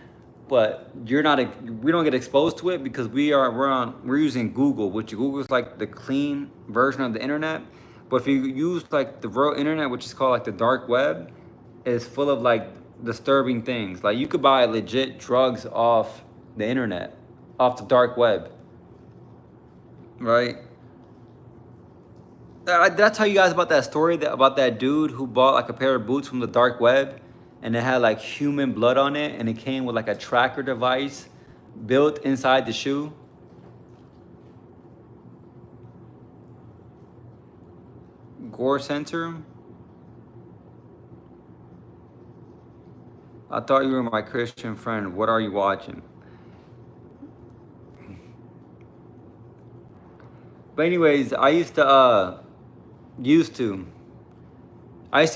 but we don't get exposed to it because we're using Google, which Google is like the clean version of the internet. But if you use like the real internet, which is called like the dark web, it's full of like disturbing things. Like you could buy legit drugs off the internet, off the dark web. Right? Did I tell you guys about that story about that dude who bought like a pair of boots from the dark web and it had like human blood on it and it came with like a tracker device built inside the shoe? Gore sensor? I thought you were my Christian friend. What are you watching? But anyways, I used to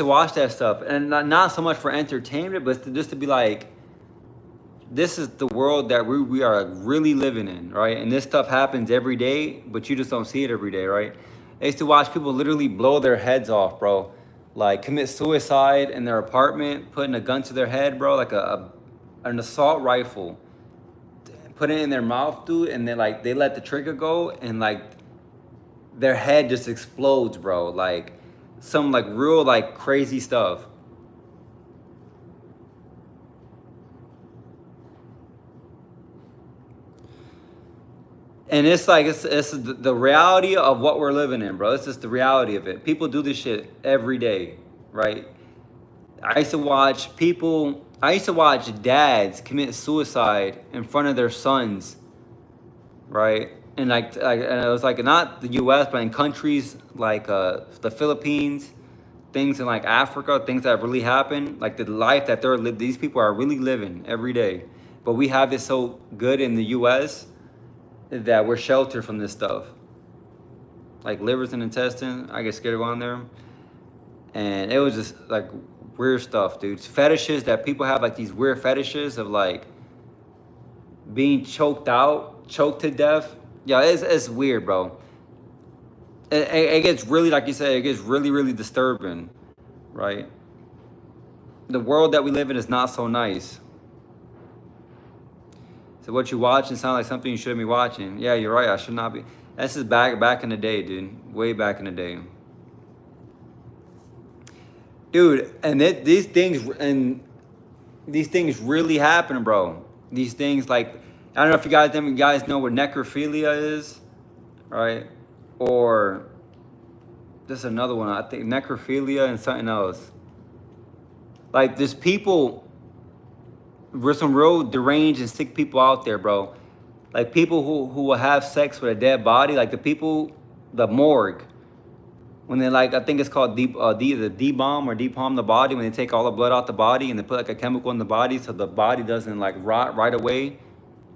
watch that stuff, and not so much for entertainment, but just to be like, this is the world that we are really living in, right? And this stuff happens every day, but you just don't see it every day, right? I used to watch people literally blow their heads off, bro. Like commit suicide in their apartment, putting a gun to their head, bro, like an assault rifle. Put it in their mouth, dude, and then like they let the trigger go and like their head just explodes, bro. Like some like real like crazy stuff. And it's like it's the reality of what we're living in, bro. It's just the reality of it. People do this shit every day, right? I used to watch dads commit suicide in front of their sons, right? And and it was like not the U.S., but in countries like the Philippines, things in like Africa, things that really happen, like the life that these people are really living every day. But we have it so good in the U.S. that we're sheltered from this stuff, like livers and intestines. I get scared of on there, and it was just like weird stuff, dude. Fetishes that people have, like these weird fetishes of like being choked to death. Yeah, it's weird, bro. It gets really, like you said, it gets really, really disturbing, right? The world that we live in is not so nice. So what you watching sound like something you shouldn't be watching. Yeah, you're right. I should not be. This is back in the day, dude. Way back in the day. Dude, and these things really happen, bro. These things, like, I don't know if you guys know what necrophilia is, right? Or there's another one. I think necrophilia and something else. Like, there's people, there's some real deranged and sick people out there, bro. Like people who will have sex with a dead body, like the morgue. When they like, I think it's called debomb or depalm the body, when they take all the blood out the body and they put like a chemical in the body so the body doesn't like rot right away,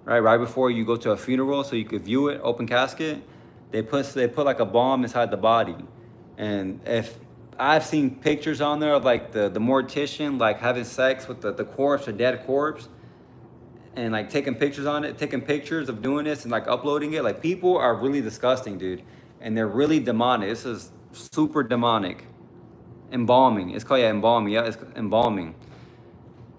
right before you go to a funeral, so you could view it, open casket. They put like a bomb inside the body, and if I've seen pictures on there of like the mortician like having sex with the corpse, a dead corpse, and like taking pictures of doing this and like uploading it. Like people are really disgusting, dude, and they're really demonic. This is super demonic. Embalming. It's called embalming. Yeah, it's embalming.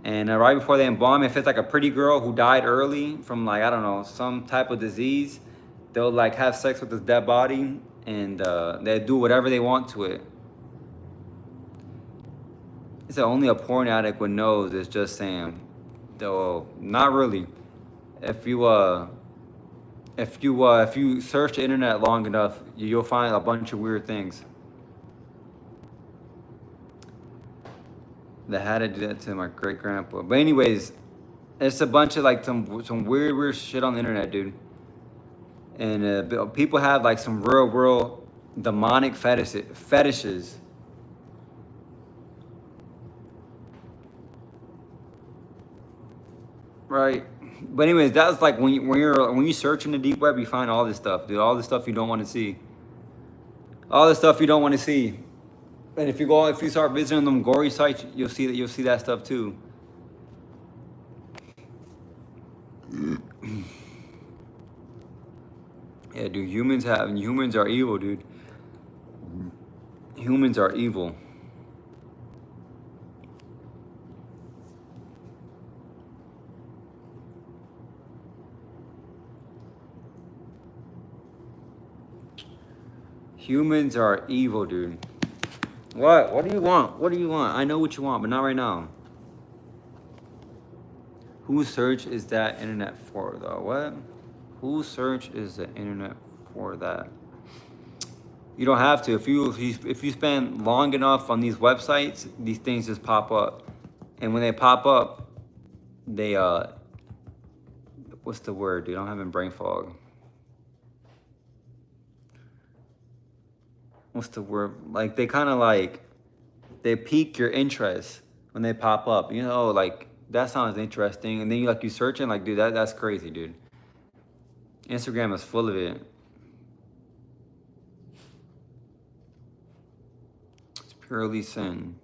And right before they embalm, if it's like a pretty girl who died early from like, I don't know, some type of disease, they'll like have sex with this dead body and they do whatever they want to it. It's only a porn addict with nose is just saying, though, not really. If you if you search the internet long enough, you'll find a bunch of weird things. That had to do that to my great grandpa. But anyways, it's a bunch of like some weird shit on the internet, dude. And people have like some real demonic fetishes. Right. But anyways, that's like when you search in the deep web, you find all this stuff, dude. All this stuff you don't want to see. All the stuff you don't want to see. And if you start visiting them gory sites, you'll see that stuff too. Yeah, dude. Humans are evil, dude. Humans are evil. Humans are evil, dude. What? What do you want? What do you want? I know what you want, but not right now. Whose search is that internet for, though? What? Whose search is the internet for that? You don't have to. If you spend long enough on these websites, these things just pop up. And when they pop up, they what's the word, dude? I'm having brain fog. What's the word? Like they kind of like they pique your interest when they pop up. You know, like that sounds interesting, and then you search and like, dude, that's crazy, dude. Instagram is full of it. It's purely sin.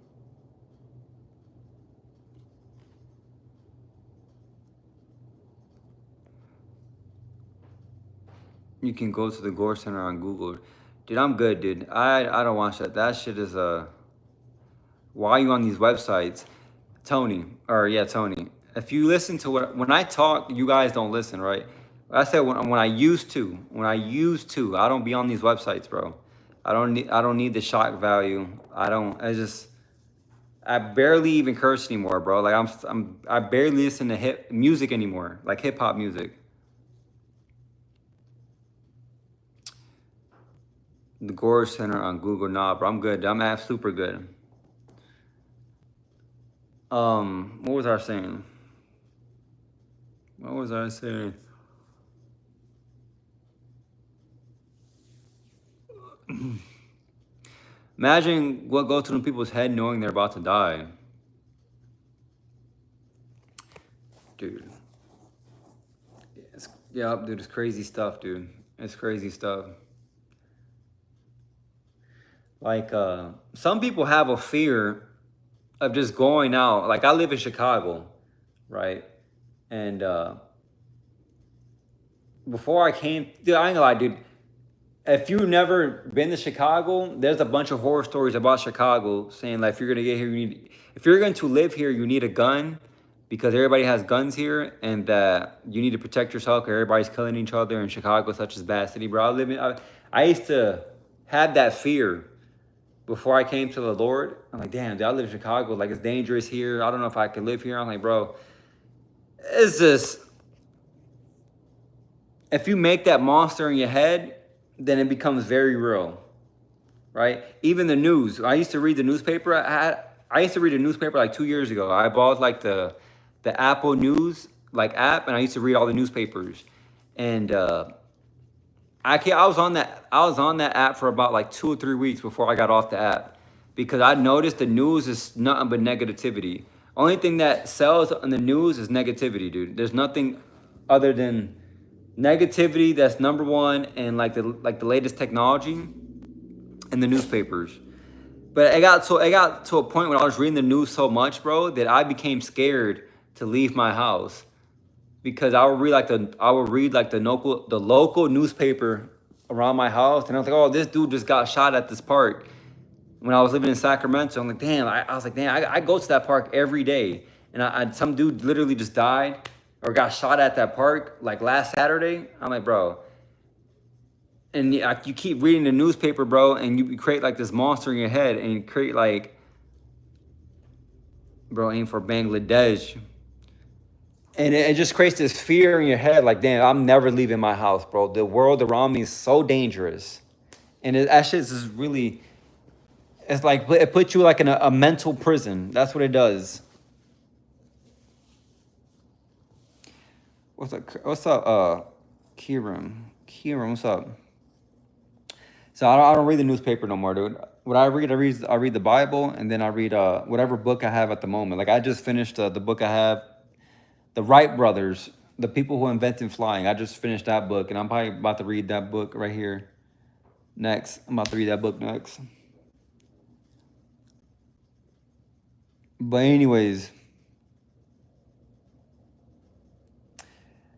You can go to the Gore Center on Google. Dude, I'm good, dude. I don't watch that. That shit is why are you on these websites? Tony. If you listen to when I talk, you guys don't listen, right? I said when I used to, I don't be on these websites, bro. I don't need the shock value. I barely even curse anymore, bro. Like I barely listen to hip music anymore, like hip hop music. The Gore Center on Google. Nah, bro, I'm good. I'm super good. What was I saying? Imagine what goes through people's head knowing they're about to die. Dude. Dude, it's crazy stuff, dude. It's crazy stuff. Like, some people have a fear of just going out. Like, I live in Chicago, right? And before I came, dude, I ain't gonna lie, dude. If you've never been to Chicago, there's a bunch of horror stories about Chicago saying like, if you're gonna get here, if you're going to live here, you need a gun because everybody has guns here, and that you need to protect yourself because everybody's killing each other in Chicago, such as bad city, bro. I used to have that fear before I came to the Lord. I'm like, damn, dude, I live in Chicago. Like, it's dangerous here. I don't know if I could live here. I'm like, bro, it's just, if you make that monster in your head, then it becomes very real, right? Even the news. I used to read the newspaper. I used to read a newspaper like 2 years ago. I bought like the Apple News like app, and I used to read all the newspapers. And I was on that app for about like 2 or 3 weeks before I got off the app, because I noticed the news is nothing but negativity. Only thing that sells on the news is negativity, dude. There's nothing other than negativity. That's number one, and like the latest technology in the newspapers. But it got to a point when I was reading the news so much, bro, that I became scared to leave my house, because I would read like the local newspaper around my house, and I was like, oh, this dude just got shot at this park. When I was living in Sacramento, I'm like, damn. I go to that park every day, and some dude literally just died or got shot at that park like last Saturday. I'm like, bro, and like you keep reading the newspaper, bro, and you create like this monster in your head, and you create like, bro, aim for Bangladesh, and it just creates this fear in your head, like, damn, I'm never leaving my house, bro. The world around me is so dangerous, and it actually is really, it's like it puts you like in a mental prison. That's what it does. What's up? What's up? Kieran. Kieran, what's up? So I don't read the newspaper no more, dude. What I read the Bible, and then I read whatever book I have at the moment. Like I just finished the book I have, the Wright brothers, the people who invented flying. I just finished that book, and I'm probably about to read that book right here next. I'm about to read that book next. But anyways,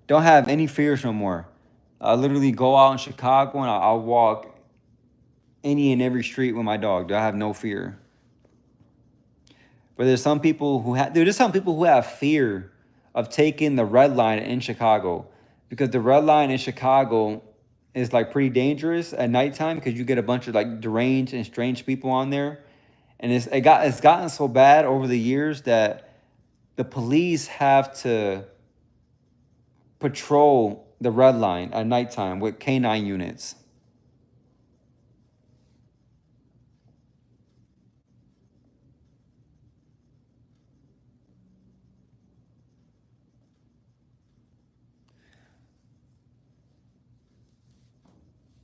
don't have any fears no more. I literally go out in Chicago and I'll walk any and every street with my dog. I have no fear. But there's some people who have, dude, there's some people who have fear of taking the red line in Chicago, because the red line in Chicago is like pretty dangerous at nighttime, because you get a bunch of like deranged and strange people on there. And it's gotten so bad over the years that the police have to patrol the red line at nighttime with canine units.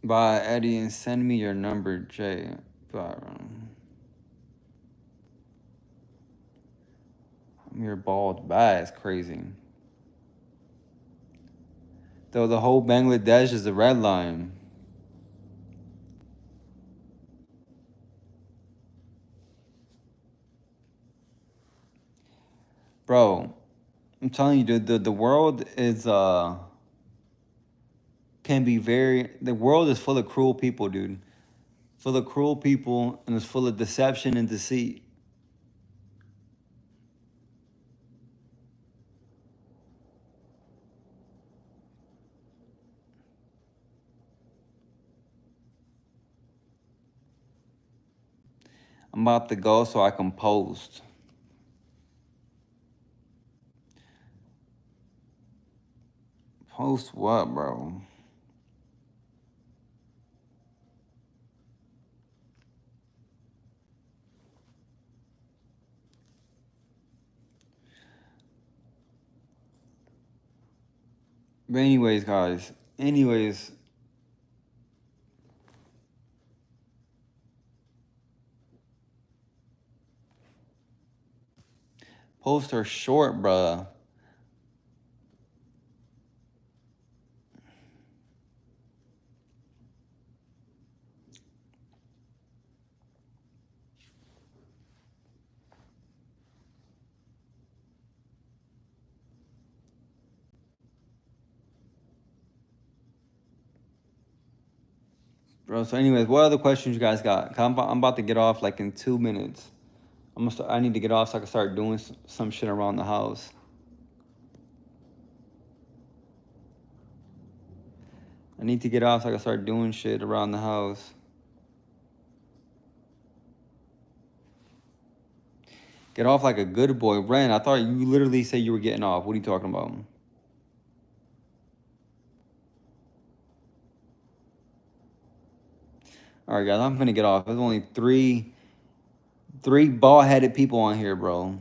By Eddie, and send me your number, Jay. Byron. Your bald bat is crazy. Though the whole Bangladesh is the red line. Bro, I'm telling you, dude, the world is can be very, the world is full of cruel people, dude. Full of cruel people, and it's full of deception and deceit. I'm about to go so I can post. Post what, bro? But anyways, guys. Anyways. Posts are short, bruh. Bro, so anyways, what other questions you guys got? 'Cause I'm about to get off like in 2 minutes. I need to get off so I can start doing some shit around the house. I need to get off so I can start doing shit around the house. Get off like a good boy. Ren, I thought you literally said you were getting off. What are you talking about? All right, guys, I'm gonna get off. There's only three bald-headed people on here, bro.